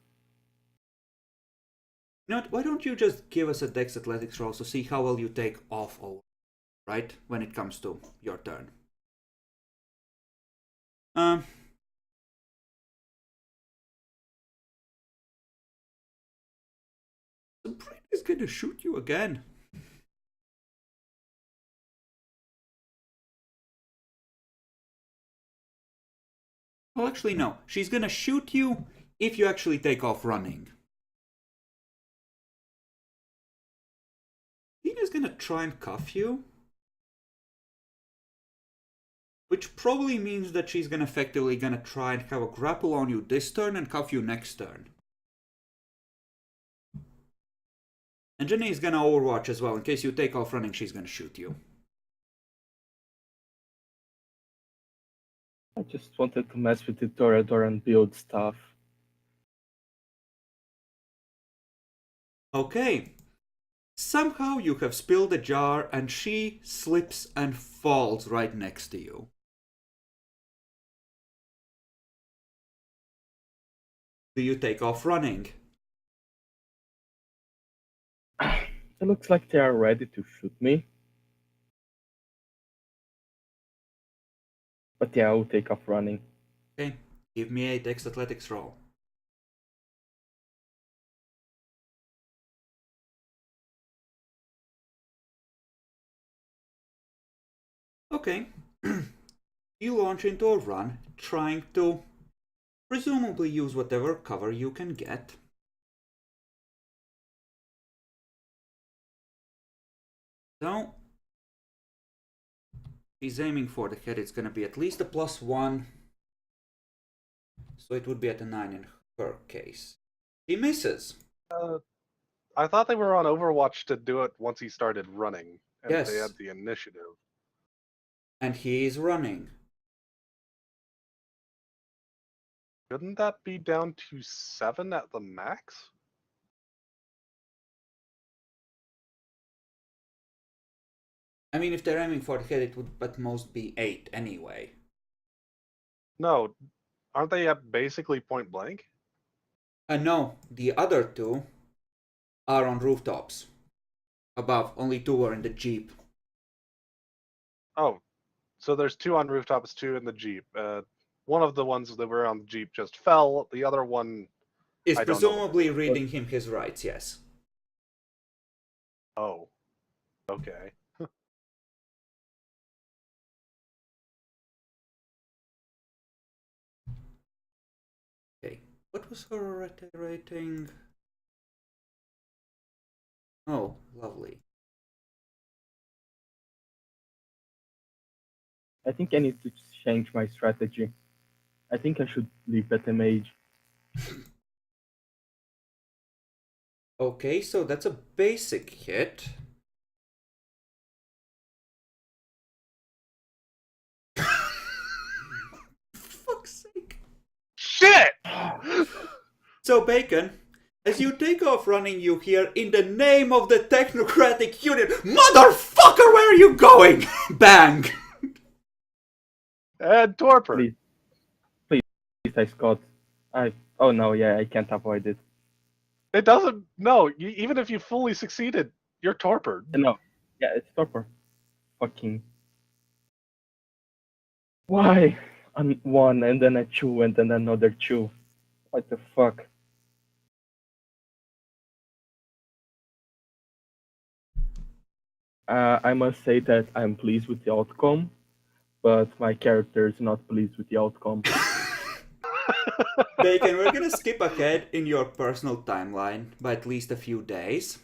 You know what? Why don't you just give us a Dex Athletics roll to see how well you take off all, right? When it comes to your turn. Sabrina is gonna shoot you again. Well, actually, no. She's gonna shoot you if you actually take off running. Tina's gonna try and cuff you. Which probably means that she's gonna effectively try and have a grapple on you this turn and cuff you next turn. And Jenny is gonna overwatch as well. In case you take off running, she's gonna shoot you. I just wanted to mess with the Torador and build stuff. Okay. Somehow you have spilled a jar and she slips and falls right next to you. Do you take off running? It looks like they are ready to shoot me. But yeah, I'll take off running. Okay. Give me a Dex Athletics roll. Okay. You launch into a run, trying to presumably use whatever cover you can get. So, he's aiming for the head. It's gonna be at least a +1. So it would be at a 9 in her case. He misses. I thought they were on Overwatch to do it once he started running, and Yes. they had the initiative. And he is running. Shouldn't that be down to 7 at the max? I mean, if they're aiming for the head, it would at most be 8 anyway. No, aren't they at basically point blank? No, the other two are on rooftops. Above, only 2 are in the Jeep. Oh, so there's 2 on rooftops, 2 in the Jeep. One of the ones that were on the Jeep just fell. The other one Is I don't know. presumably reading him his rights, yes. Oh, okay. Okay, what was her rating? Oh, lovely. I think I need to change my strategy. I think I should leave at a mage. Okay, so that's a basic hit. Fuck's shit! So, Bacon, as you take off running, you hear, "In the name of the Technocratic Union, motherfucker, where are you going?" Bang! And torpor. Please, I Scott. Oh no, yeah, I can't avoid it. It doesn't. No, even if you fully succeeded, you're torpored. No, yeah, it's torpor. Fucking. Why? One and then a two and then another two. What the fuck? I must say that I'm pleased with the outcome, but my character is not pleased with the outcome. Bacon, we're gonna skip ahead in your personal timeline by at least a few days.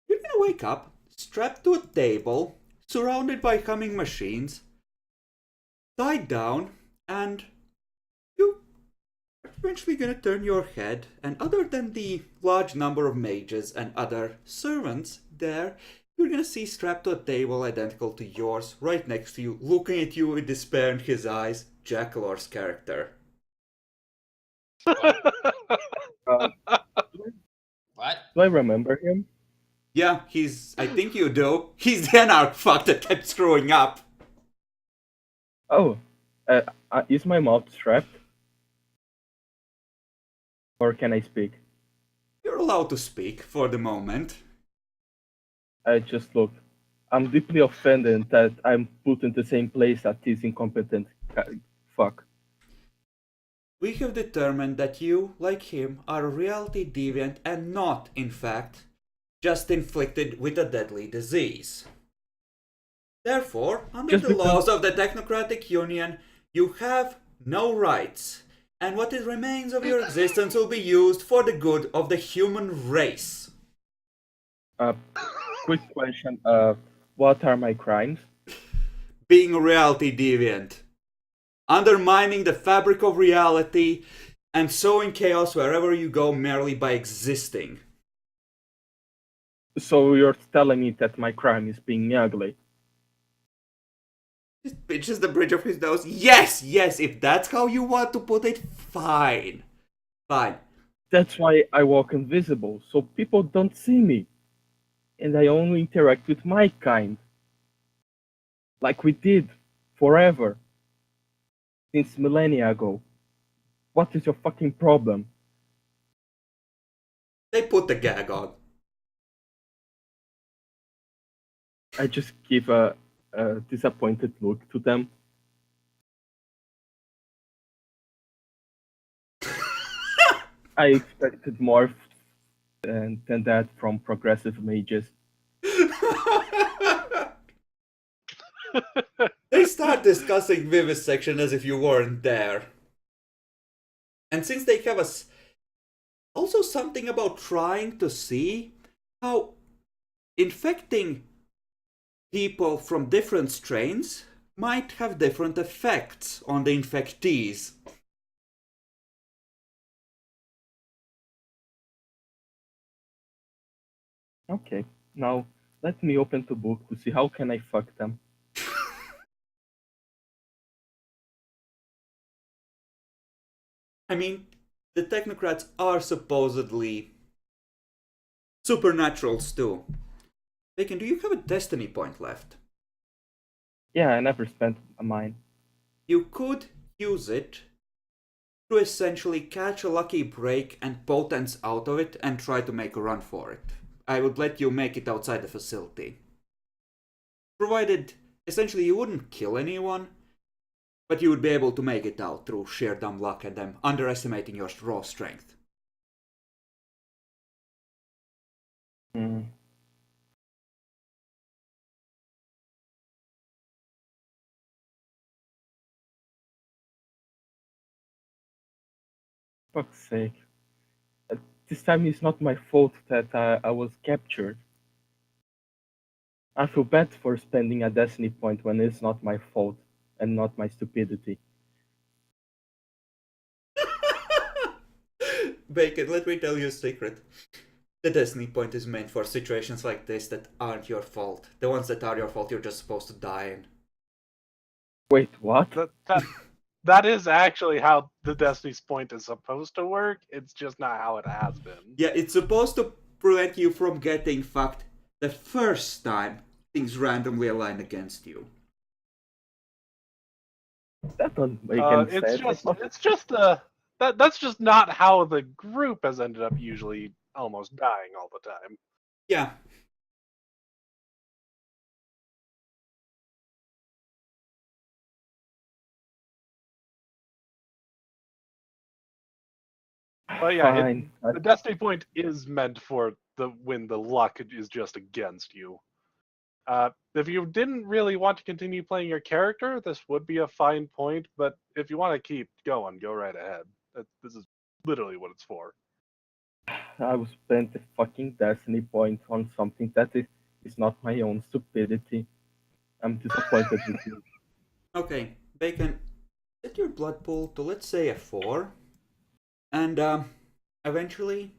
You're gonna wake up, strapped to a table, surrounded by humming machines, tied down, and you are eventually gonna turn your head, and other than the large number of mages and other servants there, you're gonna see strapped to a table identical to yours, right next to you, looking at you with despair in his eyes, Jackalor's character. Uh, What? do I remember him? Yeah, I think you do. He's the anarch fuck that kept screwing up. Oh, is my mouth strapped? Or can I speak? You're allowed to speak for the moment. I just look. I'm deeply offended that I'm put in the same place as this incompetent fuck. We have determined that you, like him, are a reality deviant and not, in fact, just inflicted with a deadly disease. Therefore, under Just the because- laws of the Technocratic Union, you have no rights, and what remains of your existence will be used for the good of the human race. Quick question. What are my crimes? Being a reality deviant, undermining the fabric of reality, and sowing chaos wherever you go merely by existing. So you're telling me that my crime is being ugly? Just pinches the bridge of his nose. Yes, if that's how you want to put it, fine. Fine. That's why I walk invisible, so people don't see me. And I only interact with my kind. Like we did, forever. Since millennia ago. What is your fucking problem? They put the gag on. I just give a disappointed look to them. I expected more than that from progressive mages. They start discussing vivisection as if you weren't there. And since they have also something about trying to see how infecting people from different strains might have different effects on the infectees. Okay, now let me open the book to see how can I fuck them. I mean, the technocrats are supposedly supernaturals too. Bacon, do you have a destiny point left? Yeah, I never spent mine. You could use it to essentially catch a lucky break and potence out of it and try to make a run for it. I would let you make it outside the facility. Provided, essentially, you wouldn't kill anyone, but you would be able to make it out through sheer dumb luck and them underestimating your raw strength. Hmm. Fuck's sake. This time it's not my fault that I was captured. I feel bad for spending a destiny point when it's not my fault and not my stupidity. Bacon, let me tell you a secret. The destiny point is meant for situations like this that aren't your fault. The ones that are your fault, you're just supposed to die in. Wait, what? that is actually how the Destiny's point is supposed to work. It's just not how it has been. Yeah, it's supposed to prevent you from getting fucked the first time things randomly align against you. That don't make any It's sense. just that's just not how the group has ended up usually almost dying all the time. Yeah. But yeah, Fine. the Destiny point is meant for when the luck is just against you. If you didn't really want to continue playing your character, this would be a fine point. But if you want to keep going, go right ahead. This is literally what it's for. I will spend the fucking destiny point on something that is not my own stupidity. I'm disappointed with you. Okay, Bacon, set your blood pool to, let's say, a 4. And eventually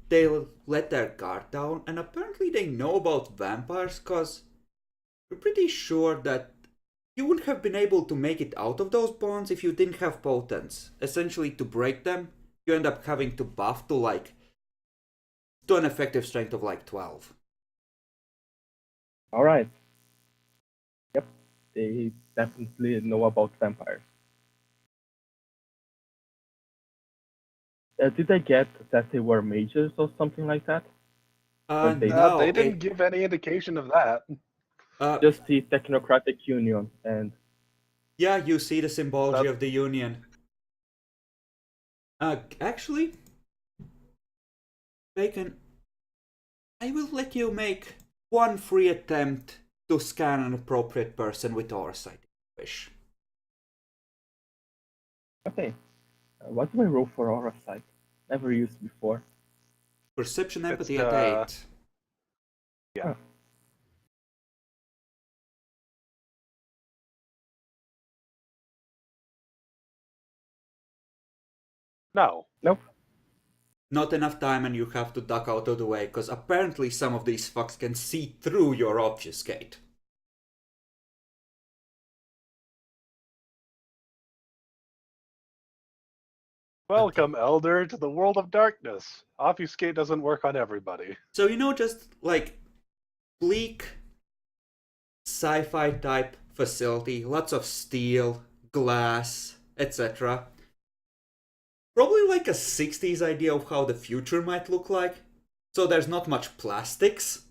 they'll let their guard down, and apparently they know about vampires, cause we're pretty sure that you wouldn't have been able to make it out of those bonds if you didn't have potence. Essentially, to break them, you end up having to buff to an effective strength of 12. Alright. Yep, they definitely know about vampires. Did I get that they were mages or something like that? Or No, they didn't give any indication of that. Just the Technocratic Union and... Yeah, you see the symbology of the Union. Actually, Bacon, I will let you make one free attempt to scan an appropriate person with Aurasight, if you wish. Okay. What do I roll for Aurasight? Never used before. Perception empathy It's, at 8. Yeah. No. Nope. Not enough time and you have to duck out of the way, because apparently some of these fucks can see through your obfuscate. Welcome, Elder, to the world of darkness. Obfuscate doesn't work on everybody. So, just bleak sci-fi type facility, lots of steel, glass, etc. Probably a 60s idea of how the future might look like. So there's not much plastics.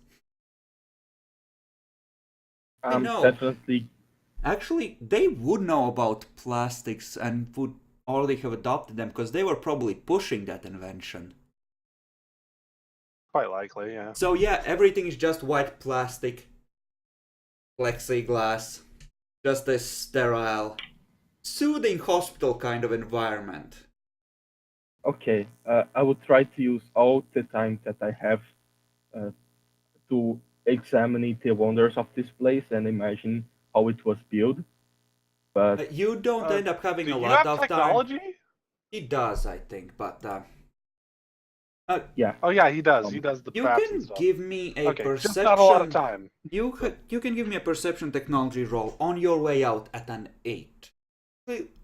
I know. Definitely. Actually, they would know about plastics and would already have adopted them because they were probably pushing that invention. Quite likely, yeah. So yeah, everything is just white plastic, plexiglass, just a sterile, soothing hospital kind of environment. Okay, I will try to use all the time that I have to examine the wonders of this place and imagine how it was built. But you don't end up having a you lot have of technology? time. He does, I think, but yeah. Oh yeah, he does. He does the you traps can and stuff. give me a Okay, perception. just not a lot of time. You can give me a perception technology roll on your way out at an 8.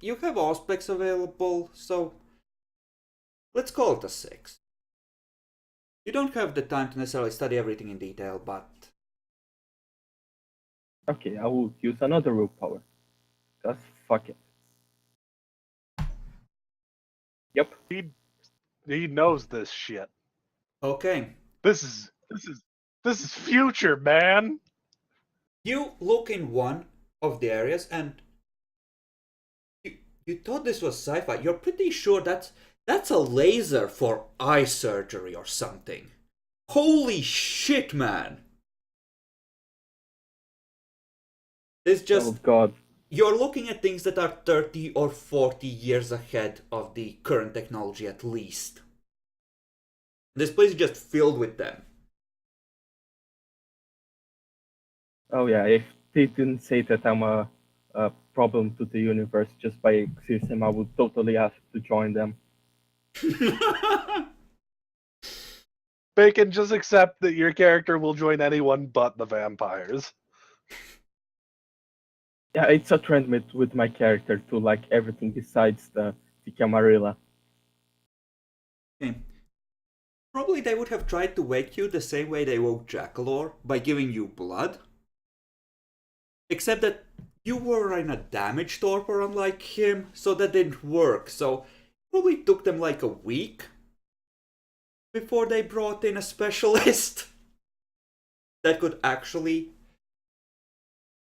You have aspects available, so let's call it a 6. You don't have the time to necessarily study everything in detail, but... Okay, I will use another willpower. Just fuck it. Yep. He knows this shit. Okay. This is future, man. You look in one of the areas and you thought this was sci-fi. You're pretty sure that's a laser for eye surgery or something. Holy shit, man! It's just... Oh god. You're looking at things that are 30 or 40 years ahead of the current technology at least. This place is just filled with them. Oh yeah, if they didn't say that I'm a problem to the universe just by existing, I would totally ask to join them. Bacon, just accept that your character will join anyone but the vampires. Yeah, it's a trend with my character to like everything besides the Camarilla. Okay. Probably they would have tried to wake you the same way they woke Jackalor, by giving you blood. Except that you were in a damage torpor unlike him, so that didn't work. So it probably took them like a week before they brought in a specialist that could actually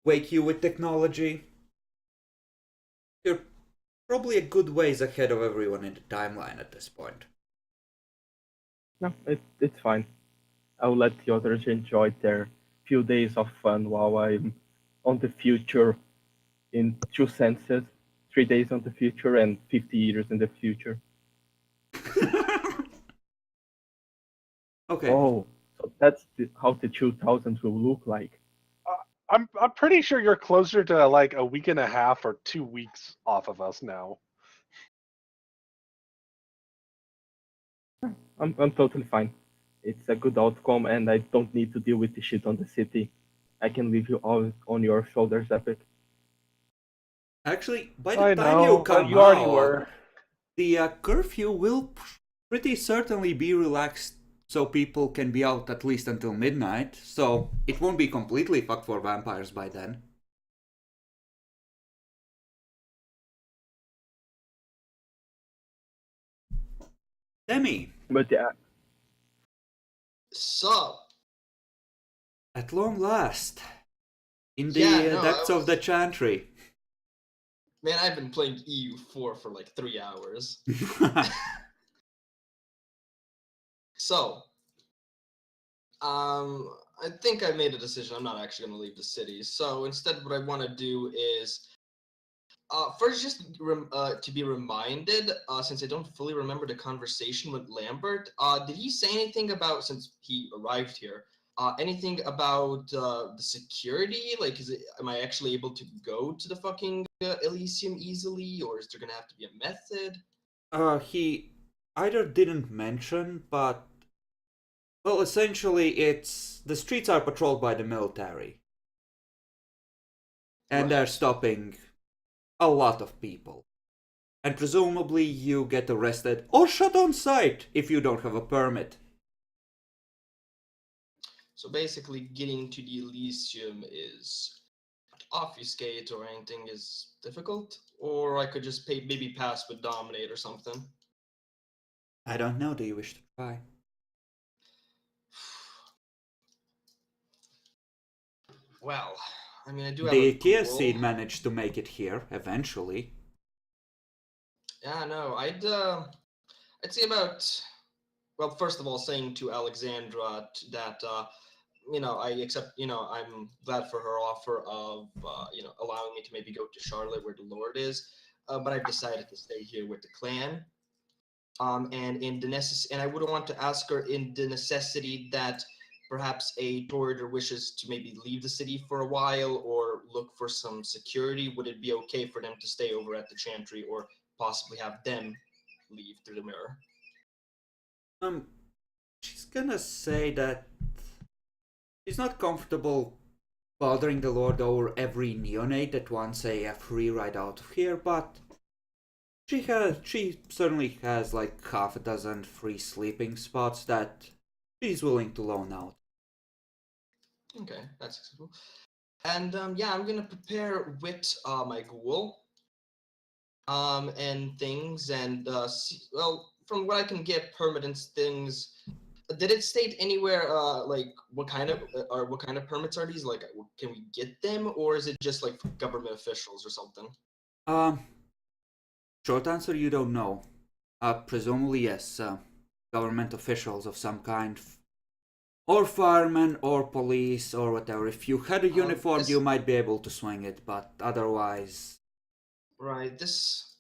wake you with technology. You're probably a good ways ahead of everyone in the timeline at this point. No, it's fine. I'll let the others enjoy their few days of fun while I'm on the future in two senses. 3 days on the future and 50 years in the future. Okay. Oh, so that's how the 2000s will look like. I'm pretty sure you're closer to like a week and a half or 2 weeks off of us now. I'm totally fine. It's a good outcome, and I don't need to deal with the shit on the city. I can leave you all on your shoulders, Epic. Actually, by the I time you know, come but you already out, were. the curfew will pretty certainly be relaxed so people can be out at least until midnight, so it won't be completely fucked for vampires by then. Demi, But yeah, So, at long last, in yeah, the no, depths of the chantry. man, I've been playing EU4 for like 3 hours. So, I think I made a decision. I'm not actually going to leave the city. So instead, what I want to do is, first, just to be reminded, since I don't fully remember the conversation with Lambert, did he say anything about, since he arrived here, anything about the security? Like, am I actually able to go to the fucking Elysium easily, or is there going to have to be a method? He either didn't mention, but well, essentially, it's the streets are patrolled by the military, and they're Right. stopping a lot of people. And presumably, you get arrested or shot on sight if you don't have a permit. So basically, getting to the Elysium is obfuscate or anything is difficult, or I could just maybe pass with dominate or something. I don't know. Do you wish to try? Well, I mean, I do have The a Kia ghoul. seed managed to make it here eventually. Yeah, no, I'd say about, well, first of all, saying to Alexandra that I accept, I'm glad for her offer of allowing me to maybe go to Charlotte where the Lord is, but I've decided to stay here with the clan. And and I wouldn't want to ask her in the necessity that perhaps a tour wishes to maybe leave the city for a while or look for some security. Would it be okay for them to stay over at the Chantry or possibly have them leave through the mirror? She's gonna say that she's not comfortable bothering the Lord over every neonate that wants a free ride out of here, but she certainly has like half a dozen free sleeping spots that she's willing to loan out. Okay, that's acceptable. And yeah, I'm gonna prepare with my ghoul and things, and well, from what I can get, permanent things. Did it state anywhere like what kind of permits are these? Like, can we get them, or is it just like for government officials or something? Um, Short answer, you don't know. Presumably yes, government officials of some kind, or firemen, or police, or whatever. If you had a uniform, you might be able to swing it, but otherwise. Right, this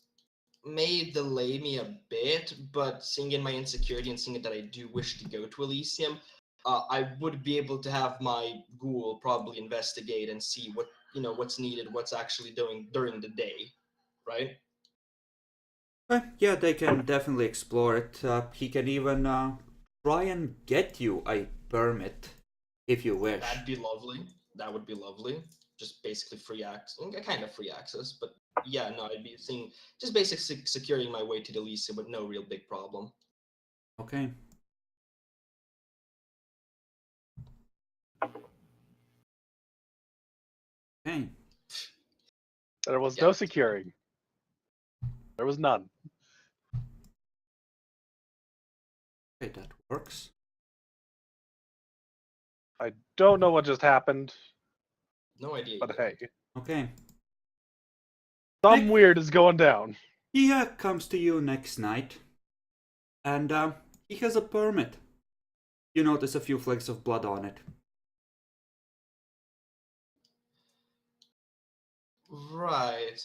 may delay me a bit, but seeing in my insecurity and seeing that I do wish to go to Elysium, I would be able to have my ghoul probably investigate and see what's needed, what's actually doing during the day, right? Yeah, they can definitely explore it. He can even try and get you a permit if you wish. That'd be lovely. That would be lovely. just basically free access, kind of free access, but yeah, no, I'd be seeing just basic securing my way to the Elysium with no real big problem. Okay. Okay. There was Yeah. no securing. There was none. Okay, that works. I don't know what just happened, No idea. but either. hey, Okay. something weird is going down. He comes to you next night, and he has a permit. You notice a few flakes of blood on it. Right.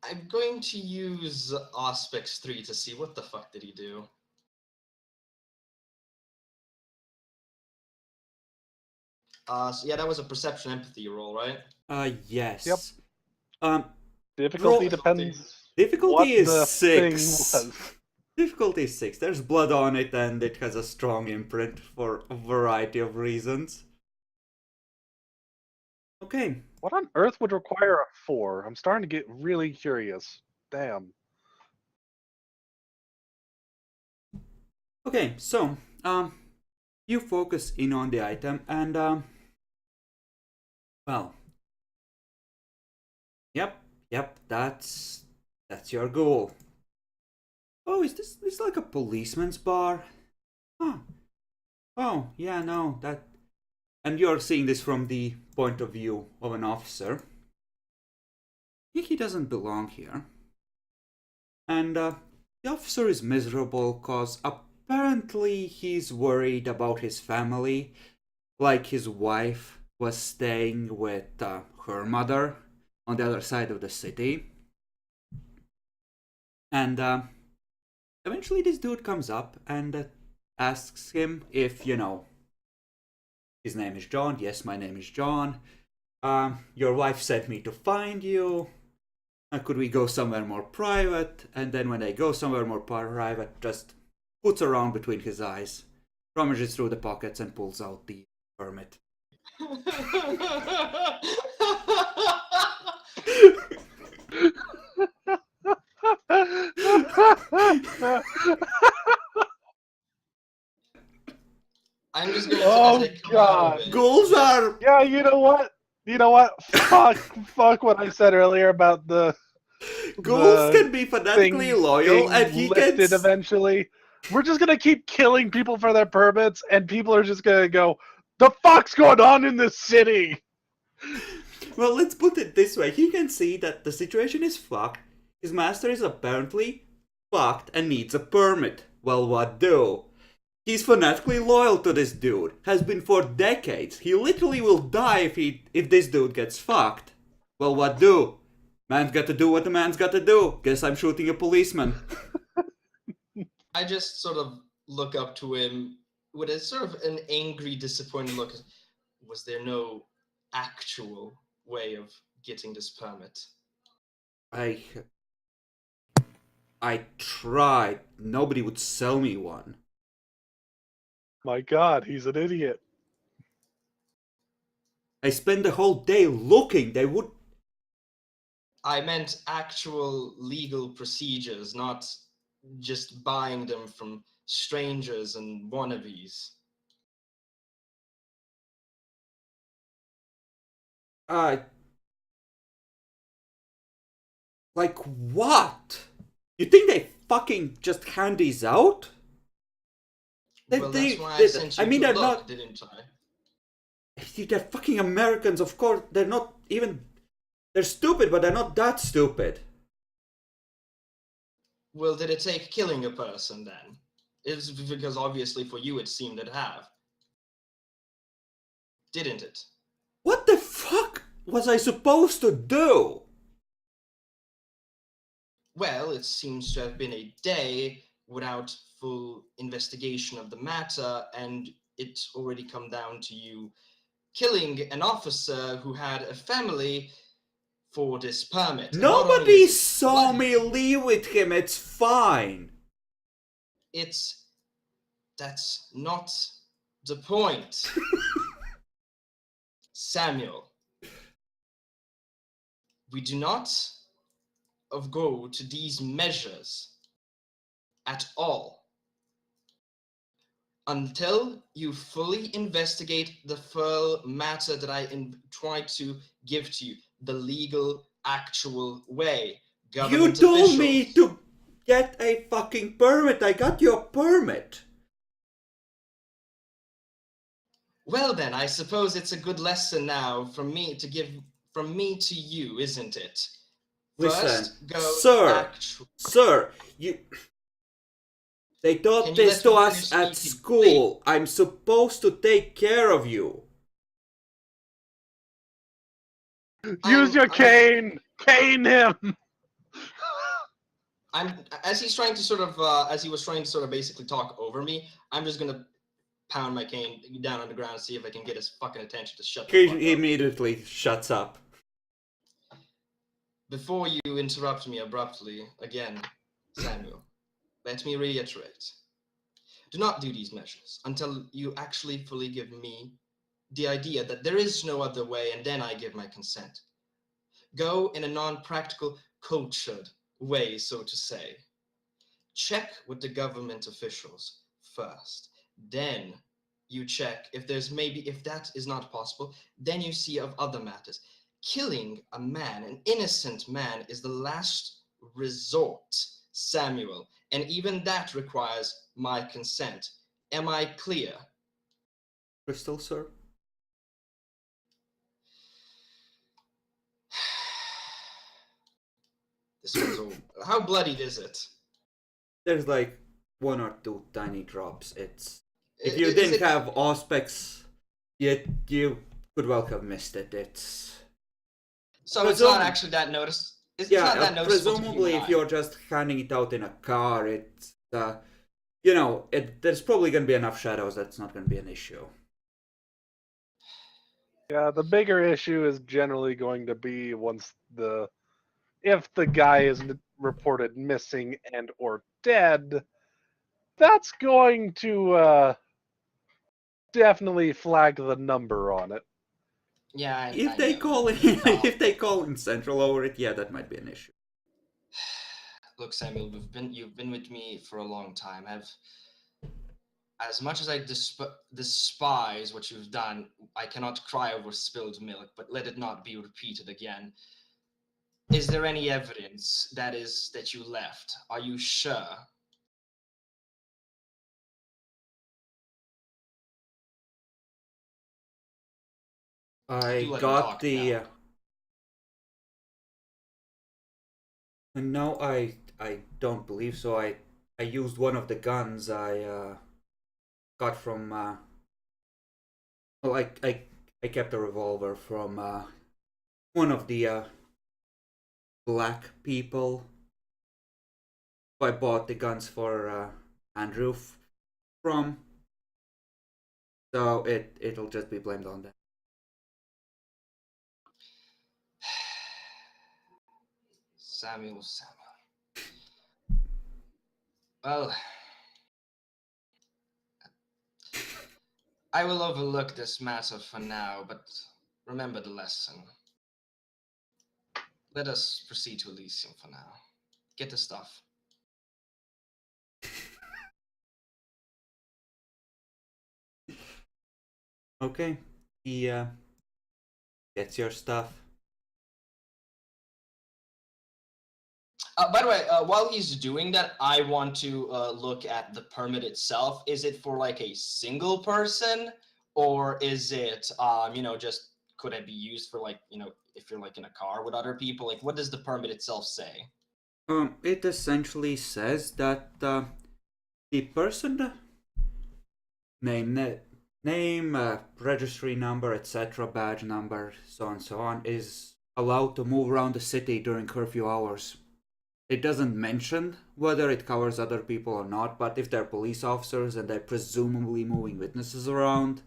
I'm going to use Auspex 3 to see what the fuck did he do. So yeah, that was a perception empathy roll, right? Yes. Yep. Um, Difficulty Roll- depends. difficulty what is the 6. thing was. Difficulty is 6. There's blood on it, and it has a strong imprint for a variety of reasons. Okay. What on earth would require a 4? I'm starting to get really curious. Damn. Okay, so, you focus in on the item, and, well, yep, that's your goal. Oh, is this like a policeman's bar? Huh. Oh, yeah, no, that... And you're seeing this from the point of view of an officer. He doesn't belong here. And, the officer is miserable cause apparently he's worried about his family. Like his wife was staying with her mother on the other side of the city. And eventually this dude comes up and asks him if, his name is John. Yes, my name is John. Your wife sent me to find you. Could we go somewhere more private? And then when they go somewhere more private, just puts around between his eyes, rummages through the pockets and pulls out the permit. I'm just going to Oh, as I come out God. of it, Goals are... Yeah, you know what? Fuck what I said earlier about the Ghouls can be fanatically thing loyal, being and he lifted gets... eventually. We're just gonna keep killing people for their permits, and people are just gonna go, "The fuck's going on in this city?" Well, let's put it this way. He can see that the situation is fucked. His master is apparently fucked and needs a permit. Well, what do? He's fanatically loyal to this dude. Has been for decades. He literally will die if this dude gets fucked. Well, what do? Man's got to do what the man's got to do. Guess I'm shooting a policeman. I just sort of look up to him with a sort of an angry, disappointed look. Was there no actual way of getting this permit? I tried. Nobody would sell me one. My God, he's an idiot. I spent the whole day looking. They would... I meant actual legal procedures, not just buying them from strangers and wannabes. Like what? You think they fucking just hand these out? Well, that's why I sent you I mean, to they're look, not... didn't I? They're fucking Americans, of course. They're not even... They're stupid, but they're not that stupid. Well, did it take killing a person then? It's because obviously for you it seemed it have. Didn't it? What the fuck was I supposed to do? Well, it seems to have been a day without full investigation of the matter, and it's already come down to you killing an officer who had a family for this permit. And not only Nobody is it saw bloody, me leave with him. It's fine. that's not the point. Samuel, we do not go to these measures at all until you fully investigate the full matter that I tried to give to you, the legal, actual way. You Government told me officials. to get a fucking permit. I got your permit. Well then, I suppose it's a good lesson now from me to you, isn't it? Listen, First, go sir, sir, they taught Can you this let to me us finish at speaking, school. I'm supposed to take care of you. Use your cane! Cane him! As he was trying to sort of basically talk over me, I'm just gonna pound my cane down on the ground and see if I can get his fucking attention to shut the He fuck up. immediately shuts up. Before you interrupt me abruptly again, Samuel, let me reiterate. Do not do these measures until you actually fully give me the idea that there is no other way, and then I give my consent. Go in a non-practical, cultured way, so to say. Check with the government officials first. Then you check if that is not possible, then you see of other matters. Killing a man, an innocent man, is the last resort, Samuel, and even that requires my consent. Am I clear? Crystal, sir? This one's over. How bloodied is it? There's like 1 or 2 tiny drops. If you Is didn't it- have auspex, you could well have missed it. So it's not actually that It's not that noticeable to presumably human if eye. you're just handing it out in a car, there's probably going to be enough shadows that's not going to be an issue. Yeah, the bigger issue is generally going to be if the guy is reported missing and or dead, that's going to definitely flag the number on it. Yeah, If I they know. call if they call in Central over it, yeah, that might be an issue. Look, Samuel, you've been with me for a long time. As much as I despise what you've done, I cannot cry over spilled milk, but let it not be repeated again. Is there any evidence that you left? Are you sure? I Do let me got talk the. now. No, I don't believe so. I used one of the guns I got from. Well, I kept a revolver from one of the black people. I bought the guns for Andrew from. So it'll just be blamed on them. Samuel. Well, I will overlook this matter for now, but remember the lesson. Let us proceed to Elysium for now. Get the stuff. Okay, he gets your stuff. By the way, while he's doing that, I want to look at the permit itself. Is it for like a single person, or is it, just could it be used for like, if you're like in a car with other people? Like, what does the permit itself say? It essentially says that the person name, registry number, etc., badge number, so on and so on, is allowed to move around the city during curfew hours. It doesn't mention whether it covers other people or not, but if they're police officers and they're presumably moving witnesses around,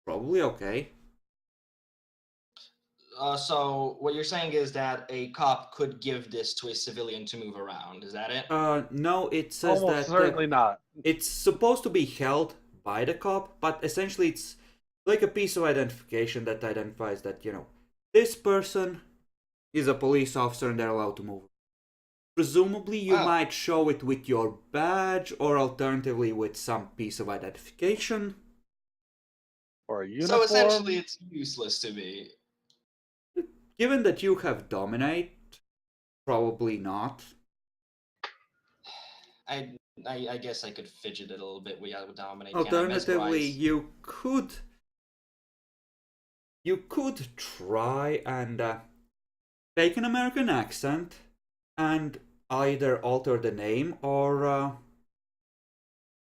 probably okay. So what you're saying is that a cop could give this to a civilian to move around. Is that it? No, it says Almost that certainly not. it's supposed to be held by the cop, but essentially it's like a piece of identification that identifies that, this person is a police officer and they're allowed to move. Presumably, you might show it with your badge or alternatively with some piece of identification. Or a uniform. So essentially, it's useless to me. Given that you have Dominate, probably not. I guess I could fidget it a little bit with Dominate. Alternatively, you could try and take an American accent and either alter the name or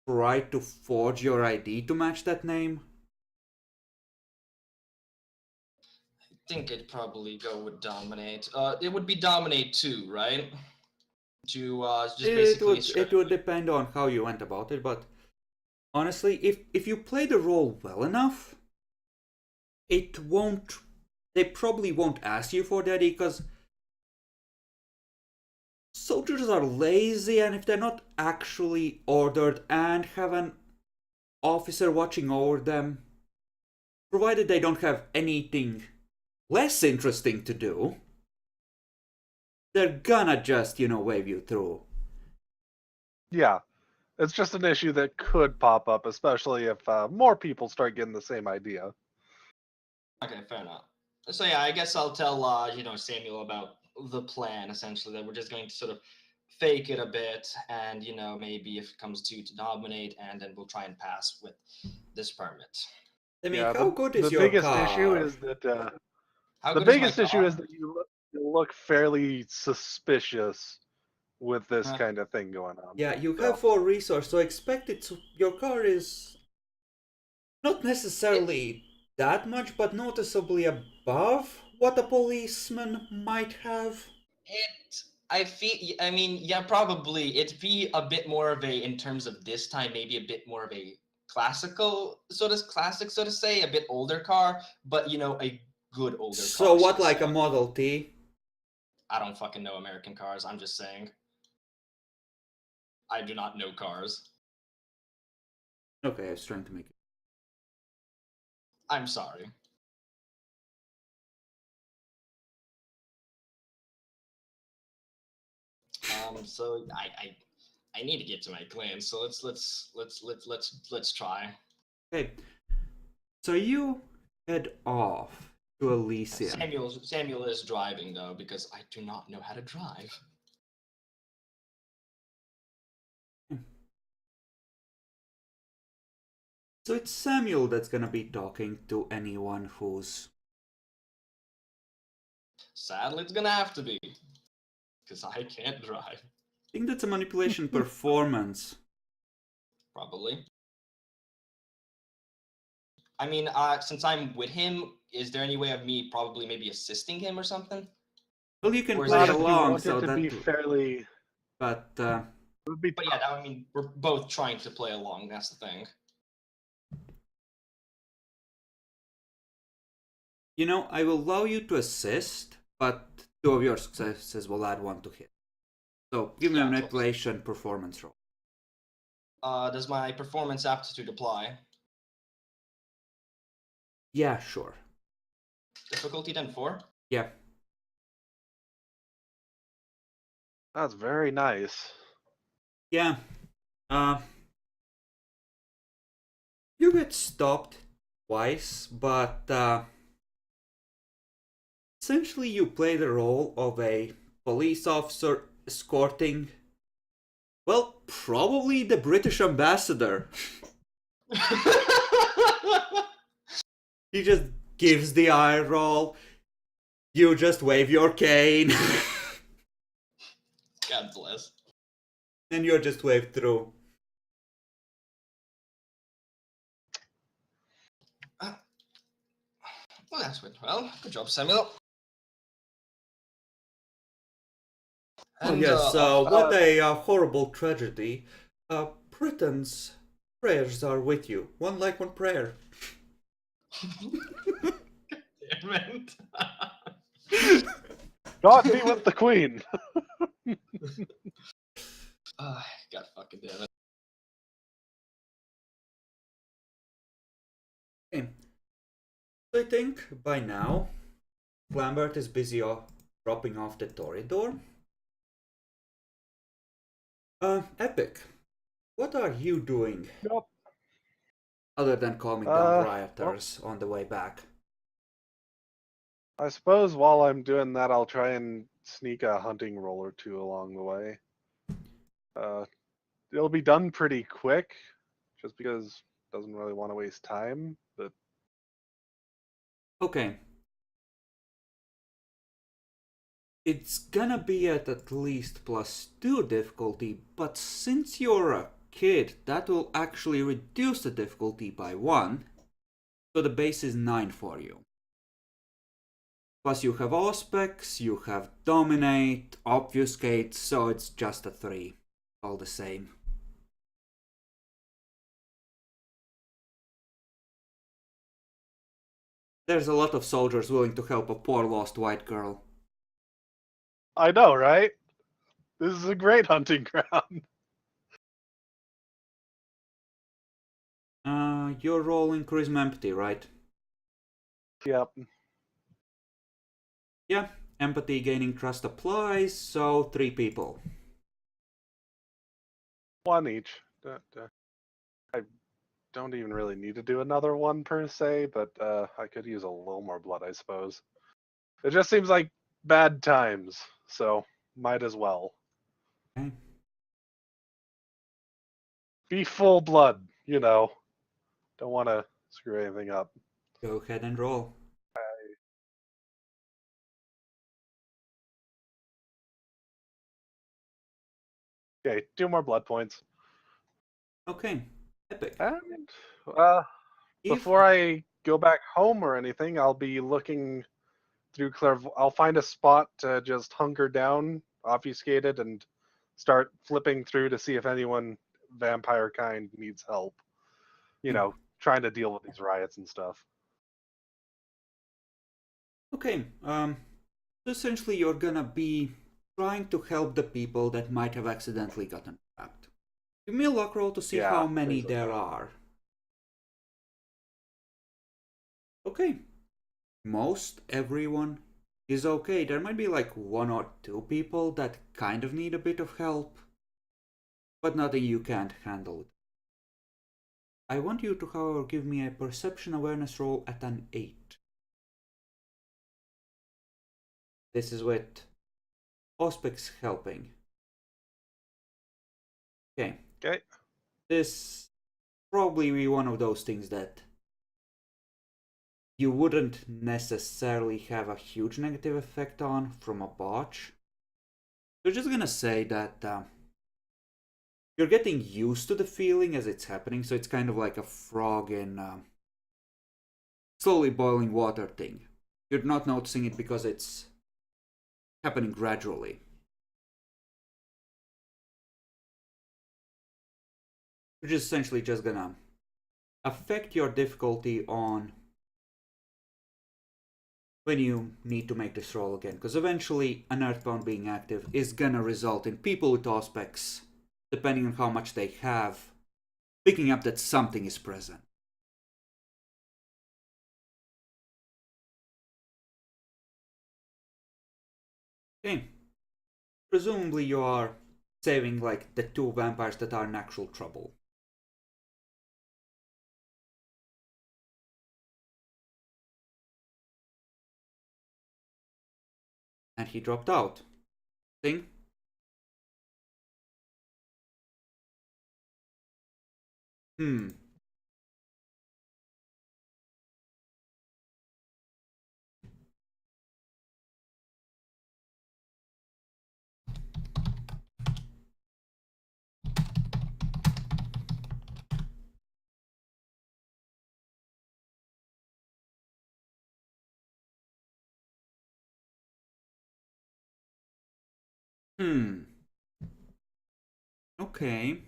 try to forge your ID to match that name. I think I'd probably go with Dominate. It would be Dominate 2, right? To just basically it would depend on how you went about it, but honestly, if you play the role well enough, they probably won't ask you for the ID because soldiers are lazy, and if they're not actually ordered and have an officer watching over them, provided they don't have anything less interesting to do, they're gonna just, wave you through. Yeah, it's just an issue that could pop up, especially if more people start getting the same idea. Okay, fair enough. So yeah, I guess I'll tell Samuel about the plan, essentially, that we're just going to sort of fake it a bit, and maybe if it comes to Dominate, and then we'll try and pass with this permit. I mean, how good is your car? The biggest issue is that you look fairly suspicious with this kind of thing going on. Yeah, you have 4 resources, so expect your car is not necessarily that much, but noticeably above what a policeman might have. Probably it'd be a bit more of a, in terms of this time, maybe a bit more of a classic, so to say, a bit older car, but a good older car. So what, like a Model T? I don't fucking know American cars, I'm just saying. I do not know cars. Okay, I was trying to make it. I'm sorry. So I need to get to my clan. So let's try. Okay, so you head off to Elysium. Samuel is driving though, because I do not know how to drive. So it's Samuel that's gonna be talking to anyone who's... Sadly, it's gonna have to be, because I can't drive. I think that's a manipulation performance. Probably. I mean, since I'm with him, is there any way of me maybe assisting him or something? Well, you can play along, so that be fairly. But yeah, we're both trying to play along. That's the thing. I will allow you to assist, but 2 of your successes will add 1 to hit. So give me a manipulation performance roll. Does my performance aptitude apply? Yeah, sure. Difficulty then 4? Yeah. That's very nice. Yeah. You get stopped twice, but essentially you play the role of a police officer escorting, well, probably the British ambassador. He just gives the eye roll. You just wave your cane. God bless. And you're just waved through. Well, that's good. Well, good job, Samuel. Oh yes, what a horrible tragedy. Britain's prayers are with you. 1 like, 1 prayer. Damn it. God be with the Queen. God fucking damn it. Okay. So I think by now Lambert is busy dropping off the Toreador. Epic, what are you doing Nope. other than calming down rioters on the way back? I suppose while I'm doing that, I'll try and sneak a hunting roll or two along the way. It'll be done pretty quick, just because it doesn't really want to waste time. But Okay. It's gonna be at least +2 difficulty, but since you're a kid, that will actually reduce the difficulty by 1. So the base is 9 for you. Plus you have Auspex, you have Dominate, Obfuscate, so it's just a 3. All the same. There's a lot of soldiers willing to help a poor lost white girl. I know, right? This is a great hunting ground. You're rolling Charisma Empathy, right? Yep. Yeah, Empathy gaining trust applies, so 3 people. One each. I don't even really need to do another one per se, but I could use a little more blood, I suppose. It just seems like bad times, so might as well. Okay. Be full blood, you know. Don't want to screw anything up. Go ahead and roll. Okay, 2 more blood points. Okay, Epic. And If- before I go back home or anything, I'll be looking through I'll find a spot to just hunker down, obfuscated, and start flipping through to see if anyone vampire kind needs help. You know, trying to deal with these riots and stuff. Okay, essentially you're gonna be trying to help the people that might have accidentally gotten trapped. Give me a luck roll to see Yeah, how many things like there that. are. Okay. Most everyone is okay. There might be like 1 or 2 people that kind of need a bit of help, but nothing you can't handle. I want you to, however, give me a perception awareness roll at an 8. This is with Auspex helping. Okay. Okay. This probably be one of those things that you wouldn't necessarily have a huge negative effect on from a botch. So just gonna say that you're getting used to the feeling as it's happening, so it's kind of like a frog in slowly boiling water thing. You're not noticing it because it's happening gradually. Which is essentially just gonna affect your difficulty on when you need to make this roll again, because eventually an Earthbound being active is gonna result in people with Auspex, depending on how much they have, picking up that something is present. Okay. Presumably you are saving like the 2 vampires that are in actual trouble. And he dropped out. Thing? Hmm. Hmm. Okay.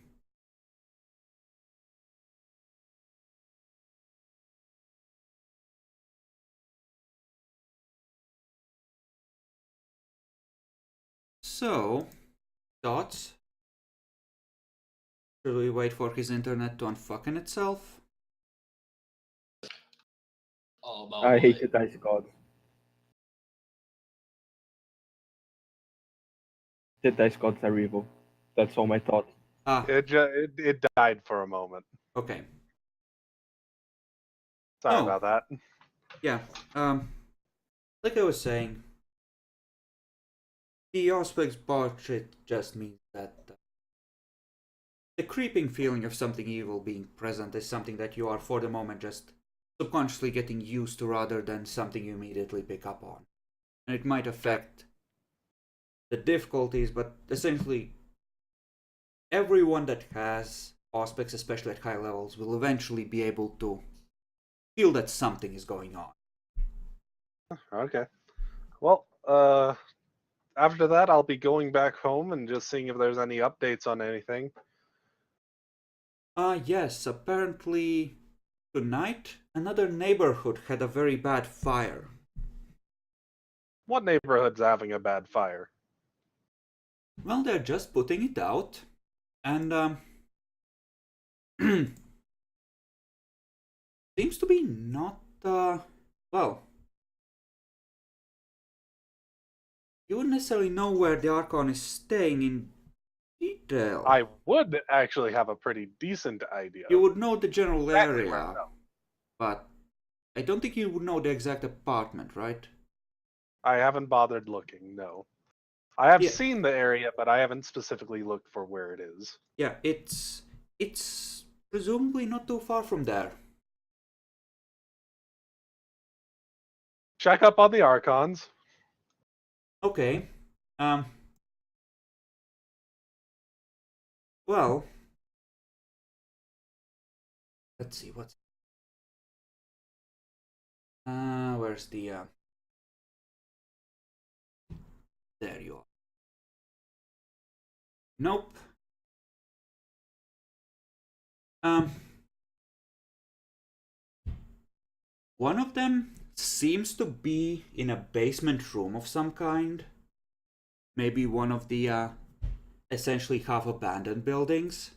So, thoughts? Should we wait for his internet to unfucking itself? All about I hate my- the dice gods. The dice gods are evil. That's all my thoughts. Ah, It died for a moment. okay. Sorry Oh. about that. Yeah. Like I was saying, the Auspex bullshit just means that the creeping feeling of something evil being present is something that you are for the moment just subconsciously getting used to rather than something you immediately pick up on. And it might affect the difficulties, but essentially everyone that has Auspex, especially at high levels, will eventually be able to feel that something is going on. Okay. Well, after that, I'll be going back home and just seeing if there's any updates on anything. Yes, apparently tonight another neighborhood had a very bad fire. What neighborhood's having a bad fire? Well, they're just putting it out, and seems to be not, well, you wouldn't necessarily know where the Archon is staying in detail. I would actually have a pretty decent idea. You would know the general Exactly area, where to go. but I don't think you would know the exact apartment, right? I haven't bothered looking, no. I have Yeah. seen the area, but I haven't specifically looked for where it is. Yeah, it's presumably not too far from there. Check up on the Archons. Okay. Well, let's see what's. Where's the? There you are. Nope. One of them seems to be in a basement room of some kind. Maybe one of the essentially half abandoned buildings.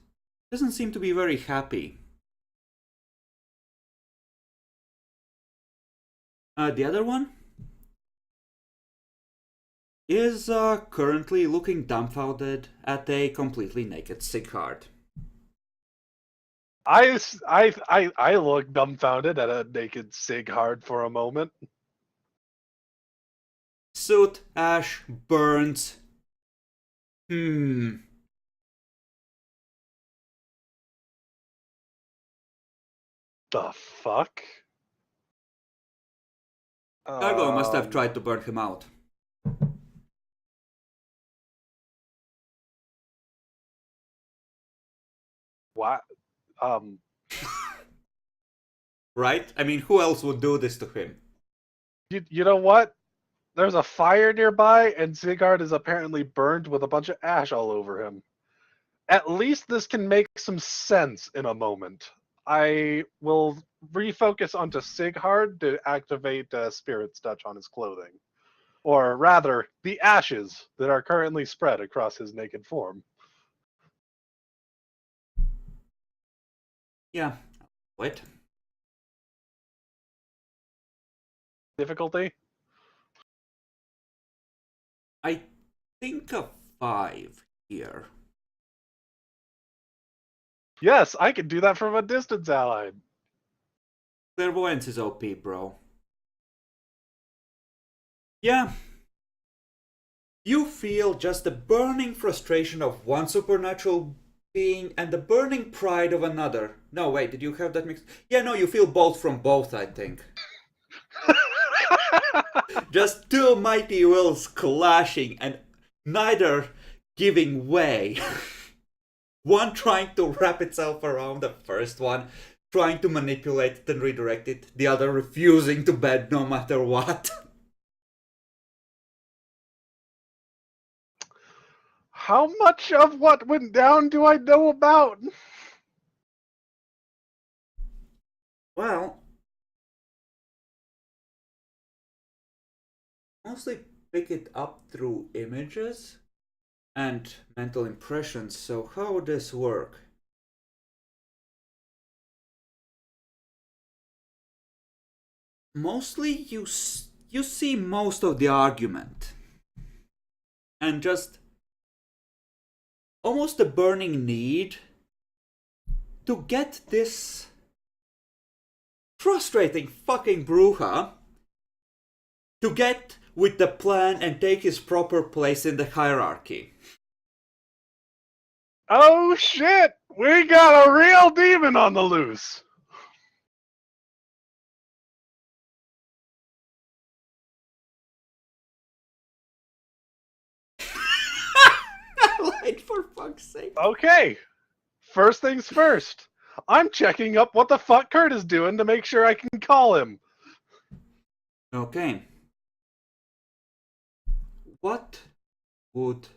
Doesn't seem to be very happy. The other one is currently looking dumbfounded at a completely naked Jyhad. I look dumbfounded at a naked Jyhad for a moment. Soot, ash, burns. The The fuck? Cargo must have tried to burn him out. What? Right? I mean, who else would do this to him? You know what? There's a fire nearby, and Jyhad is apparently burned with a bunch of ash all over him. At least this can make some sense in a moment. I will refocus onto Jyhad to activate Spirit's Touch on his clothing. Or rather, the ashes that are currently spread across his naked form. Yeah. Wait. Difficulty? I think a 5 here. Yes, I can do that from a distance, Allied. Clairvoyance is OP, bro. Yeah. You feel just the burning frustration of one supernatural being and the burning pride of another. No, wait, did you have that mixed? Yeah, no, you feel both from both, I think. Just two mighty wills clashing and neither giving way. One trying to wrap itself around the first one, trying to manipulate it and redirect it, the other refusing to bend no matter what. How much of what went down do I know about? Well, mostly pick it up through images and mental impressions, so how would this work? Mostly you see most of the argument and just almost a burning need to get this frustrating fucking Bruja to get with the plan and take his proper place in the hierarchy. Oh shit! We got a real demon on the loose! Like, for fuck's sake. Okay, first things first. I'm checking up what the fuck Kurt is doing to make sure I can call him. Okay. What would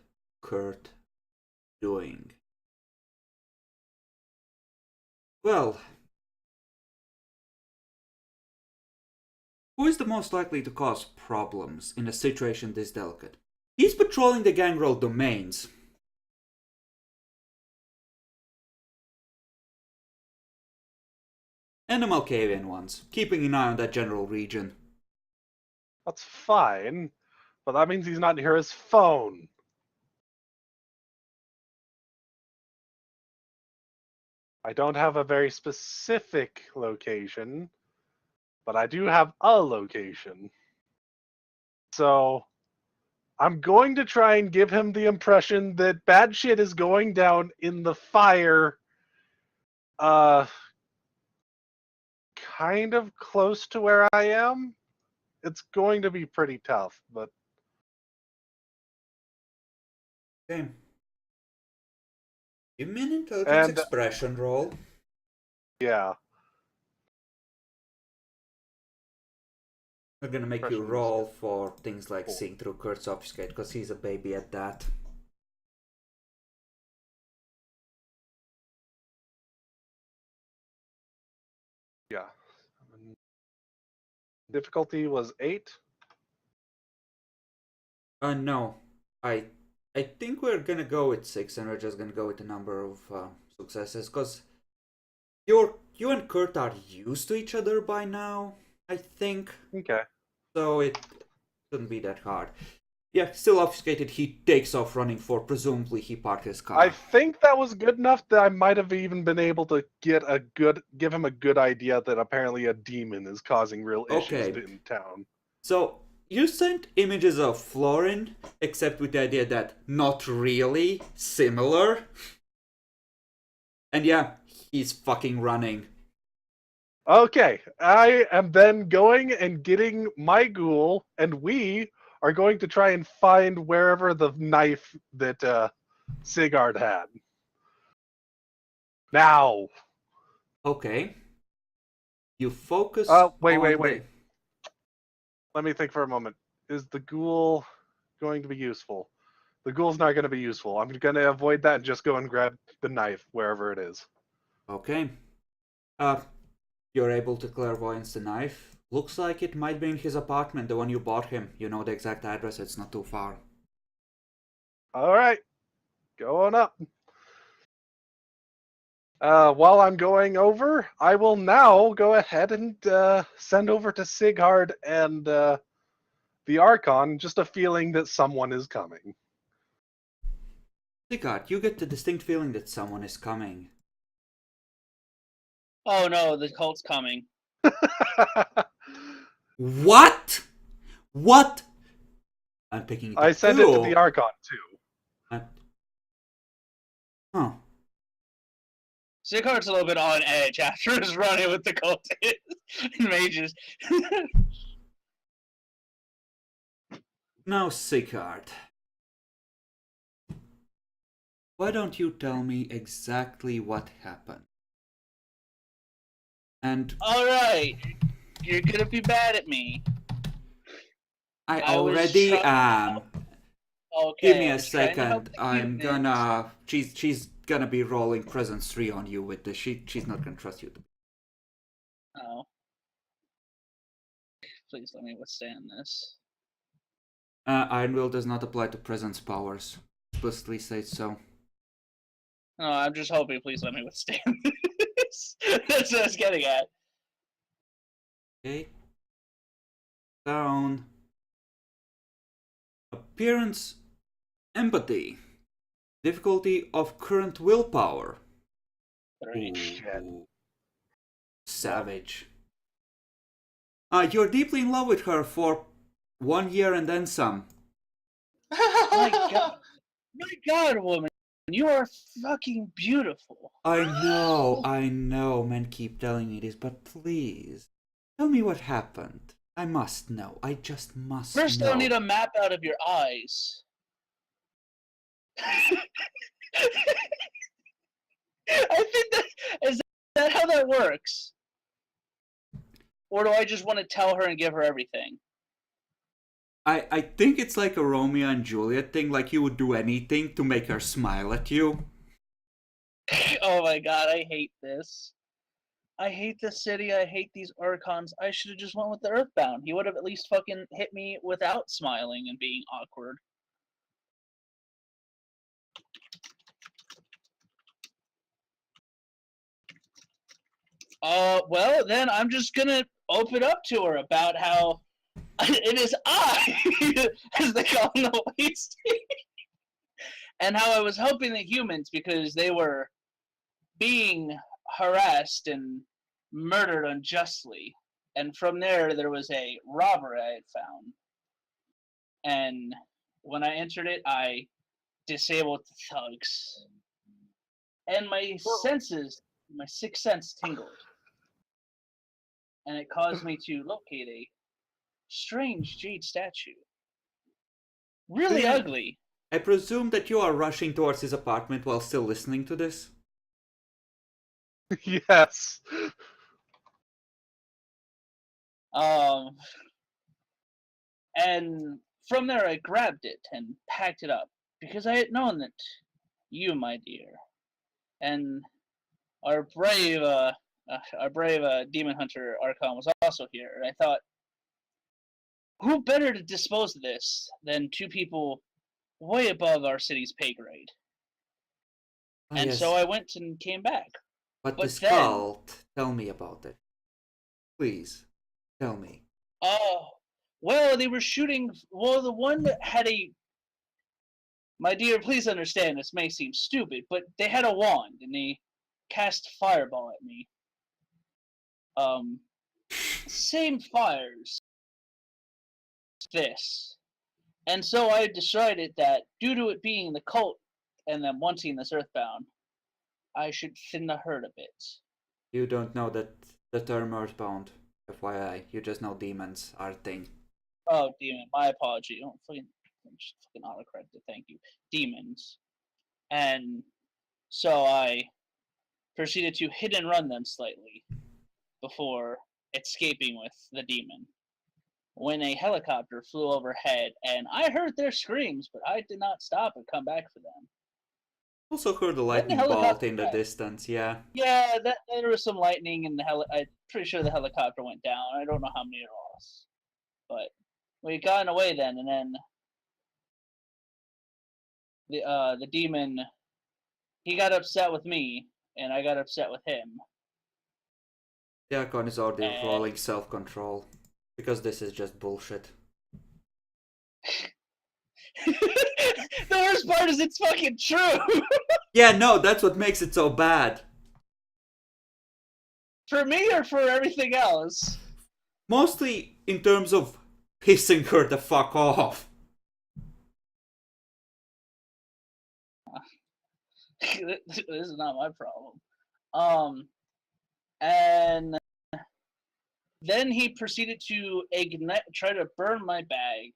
Kurt doing? Well, who is the most likely to cause problems in a situation this delicate? He's patrolling the gangrel domains. And the Malkavian ones, keeping an eye on that general region. That's fine, but that means he's not near his phone. I don't have a very specific location, but I do have a location. So I'm going to try and give him the impression that bad shit is going down in the fire, kind of close to where I am. It's going to be pretty tough, but Okay. Give me an intelligence And- expression roll. yeah. We're gonna make you Expressions. roll for things like Cool. seeing through Kurt's obfuscate, because he's a baby at that. Yeah. Difficulty was 8. No. I think we're gonna go with 6, and we're just gonna go with the number of successes, because you and Kurt are used to each other by now, I think. Okay. So it shouldn't be that hard. Yeah, still obfuscated, he takes off running for, presumably he parked his car. I think that was good enough that I might have even been able to give him a good idea that apparently a demon is causing real issues Okay. in town. So, you sent images of Florin, except with the idea that not really, similar. And yeah, he's fucking running. Okay, I am then going and getting my ghoul, and we are going to try and find wherever the knife that Sigurd had. Now. Okay. You focus Wait. on the- Let me think for a moment. Is the ghoul going to be useful? The ghoul's not going to be useful. I'm going to avoid that and just go and grab the knife wherever it is. Okay. You're able to clairvoyance the knife. Looks like it might be in his apartment, the one you bought him. You know the exact address, it's not too far. All right, going up. While I'm going over, I will now go ahead and send over to Sigurd and the Archon just a feeling that someone is coming. Sigurd, you get the distinct feeling that someone is coming. Oh no, the cult's coming. What? What? I'm picking it up. I sent it to too. the Archon too. Huh. Sigurd's a little bit on edge after his run-in with the cultists and mages. Now, Sigurd. Why don't you tell me exactly what happened? And Alright, you're gonna be mad at me. I I was already trying- am. Okay, Give me I a was trying to help second. the I'm humans. gonna. She's gonna be rolling presence 3 on you with this. She's not gonna trust you. Oh. Please let me withstand this. Iron Will does not apply to presence powers. Explicitly states so. No, I'm just hoping. Please let me withstand this. That's what I was getting at. Okay. Down. Appearance. Empathy. Difficulty of current willpower. 3. Ooh. Savage. You're deeply in love with her for 1 year and then some. My God. My God, woman. You are fucking beautiful. I know, men keep telling me this, but please, tell me what happened. I must know, I just must First, know. I'll need a map out of your eyes. I think is that how that works? Or do I just want to tell her and give her everything? I think it's like a Romeo and Juliet thing, like you would do anything to make her smile at you. Oh my God, I hate this. I hate this city. I hate these Archons. I should have just went with the Earthbound. He would have at least fucking hit me without smiling and being awkward. Well, then I'm just gonna open up to her about how it is I, as they call in the West, and how I was helping the humans because they were being harassed and murdered unjustly. And from there was a robbery I had found. And when I entered it, I disabled the thugs. And my senses, my sixth sense tingled. And it caused me to locate a strange jade statue. Really Yeah. ugly. I presume that you are rushing towards his apartment while still listening to this? Yes. And from there I grabbed it and packed it up because I had known that you, my dear, and our brave demon hunter Archon was also here, and I thought, who better to dispose of this than two people way above our city's pay grade? And Yes. so I went and came back. But But this then- cult, tell me about it. Please, tell me. Oh, well, they were shooting. Well, the one that had a. My dear, please understand, this may seem stupid, but they had a wand and they cast fireball at me. Same fires. This. And so I decided that due to it being the cult and them wanting this Earthbound, I should thin the herd a bit. You don't know that the term Earthbound, FYI. You just know demons are a thing. Oh, demon, my apology. I'm just fucking autocorrected, thank you. Demons. And so I proceeded to hit and run them slightly before escaping with the demon. When a helicopter flew overhead, and I heard their screams, but I did not stop and come back for them. Also heard a When the lightning bolt helicopter- in the distance, yeah. Yeah, there was some lightning, and I'm pretty sure the helicopter went down. I don't know how many it lost, but we got away then, and then the demon, he got upset with me, and I got upset with him. The Archon is already And- rolling self-control. Because this is just bullshit. The worst part is it's fucking true. Yeah, no, that's what makes it so bad. For me or for everything else? Mostly in terms of pissing her the fuck off. This is not my problem. And then he proceeded to try to burn my bag,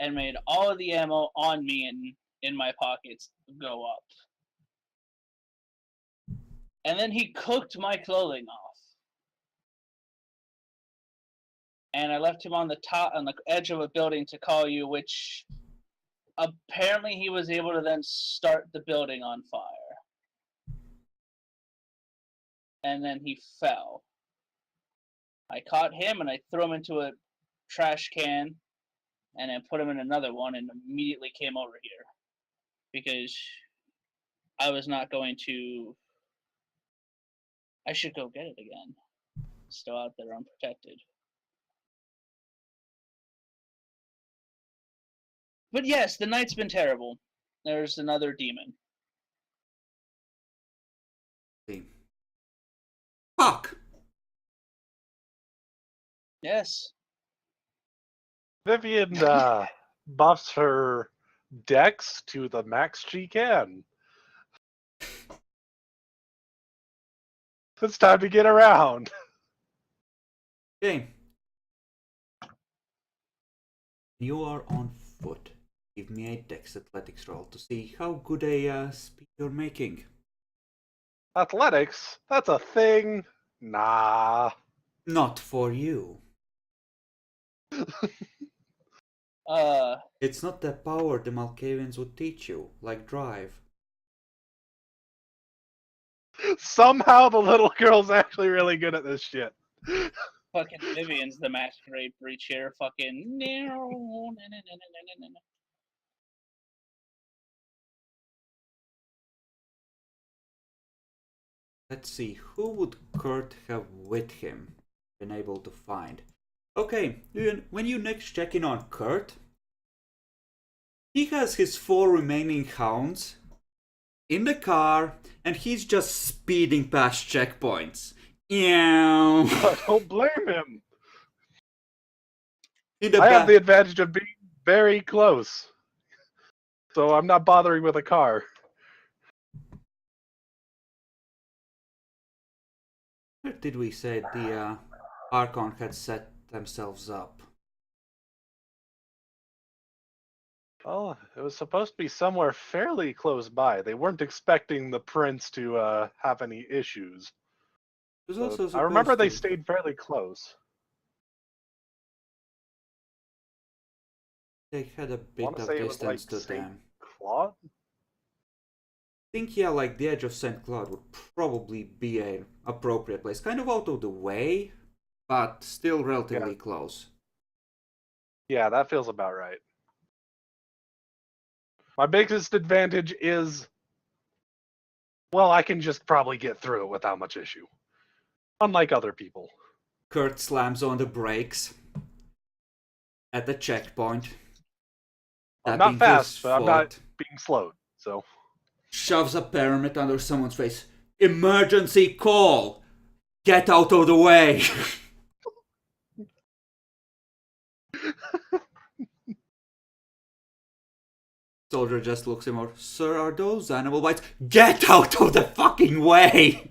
and made all of the ammo on me and in my pockets go up. And then he cooked my clothing off. And I left him on the edge of a building to call you, which apparently he was able to then start the building on fire. And then he fell. I caught him and I threw him into a trash can and then put him in another one and immediately came over here. Because I was not going to... I should go get it again. Still out there unprotected. But yes, the night's been terrible. There's another demon. See. Fuck! Yes. Vivian buffs her dex to the max she can. It's time to get around. Okay. You are on foot. Give me a dex athletics roll to see how good a speed you're making. Athletics? That's a thing? Nah. Not for you. It's not the power the Malkavians would teach you, like drive. Somehow the little girl's actually really good at this shit. Fucking Vivian's the masquerade breach here. Fucking. Let's see, who would Kurt have with him been able to find? Okay, when you next check in on Kurt, he has his 4 remaining hounds in the car, and he's just speeding past checkpoints. Yeah. I don't blame him. In the I have back. the advantage of being very close. So I'm not bothering with a car. Where did we say the Archon had set themselves up? Well, it was supposed to be somewhere fairly close by. They weren't expecting the prince to have any issues. It was So also I remember supposed they to- stayed fairly close. They had a I bit want to of say it was like distance to St. them. Claude? I think, yeah, like the edge of St. Cloud would probably be an appropriate place. Kind of out of the way, but still relatively close. Yeah, that feels about right. My biggest advantage is, well, I can just probably get through it without much issue. Unlike other people. Kurt slams on the brakes at the checkpoint. I'm tapping not fast, his but I'm not foot, being slowed, so. shoves a pyramid under someone's face. Emergency call! Get out of the way! Soldier just looks him over. Sir, are those animal bites? Get out of the fucking way!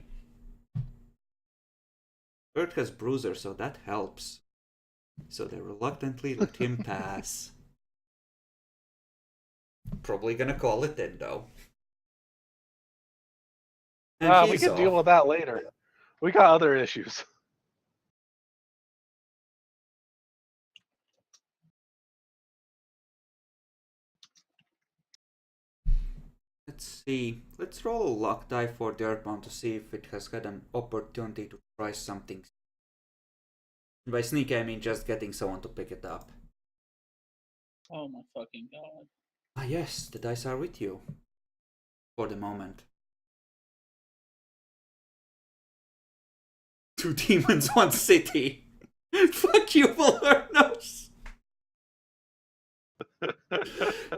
Kurt has bruiser, so that helps. So they reluctantly let him pass. Probably gonna call it in, though. And We he's can deal off. with that later. We got other issues. Let's see. Let's roll a luck die for the Earthbound to see if it has had an opportunity to try something. By sneak, I mean just getting someone to pick it up. Oh my fucking god. Ah yes, the dice are with you. For the moment. 2 demons, 1 city. Fuck you, Vulnernos.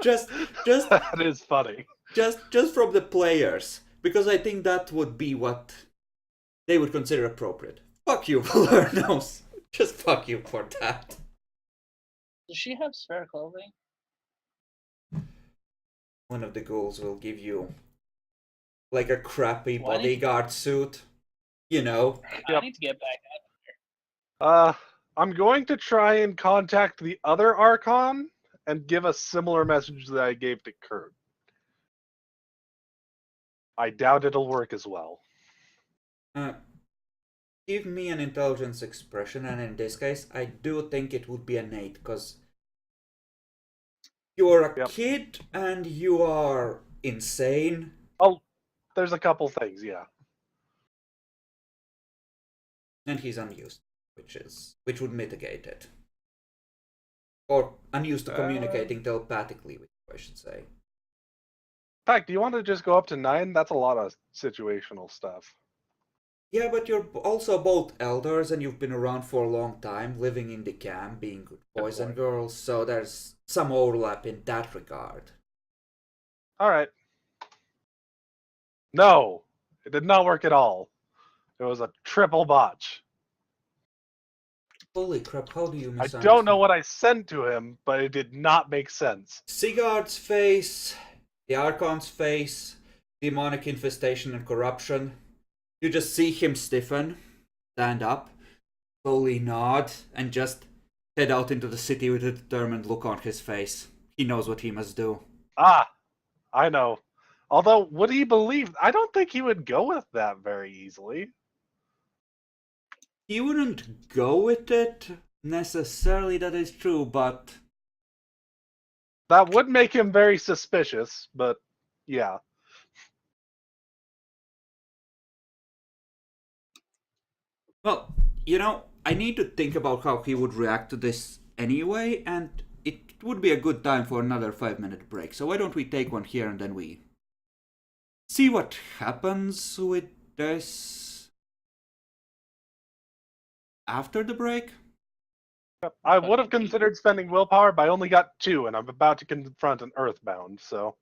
just That is funny. just from the players, because I think that would be what they would consider appropriate. Fuck you, Vulnernos. Just fuck you for that. Does she have spare clothing? One of the ghouls will give you like a crappy Why did- bodyguard suit. You know. Yep. I need to get back out. I'm going to try and contact the other Archon and give a similar message that I gave to Kurt. I doubt it'll work as well. Give me an intelligence expression, and in this case, I do think it would be an 8, because you're a kid and you are insane. Oh, there's a couple things, yeah. And he's unused, which would mitigate it. Or unused to communicating telepathically with you, I should say. In fact, do you want to just go up to 9? That's a lot of situational stuff. Yeah, but you're also both elders and you've been around for a long time, living in the camp, being good boys and girls, so there's some overlap in that regard. All right. No, it did not work at all. It was a triple botch. Holy crap, how do you I misunderstand? don't know what I sent to him, but it did not make sense. Sigurd's face, the Archon's face, demonic infestation and corruption. You just see him stiffen, stand up, slowly nod, and just head out into the city with a determined look on his face. He knows what he must do. Ah, I know. Although, would he believe? I don't think he would go with that very easily. He wouldn't go with it necessarily, that is true, but That would make him very suspicious, but yeah. well, I need to think about how he would react to this anyway, and it would be a good time for another 5-minute break. So why don't we take one here and then we see what happens with this after the break? I would have considered spending willpower, but I only got 2, and I'm about to confront an Earthbound, so.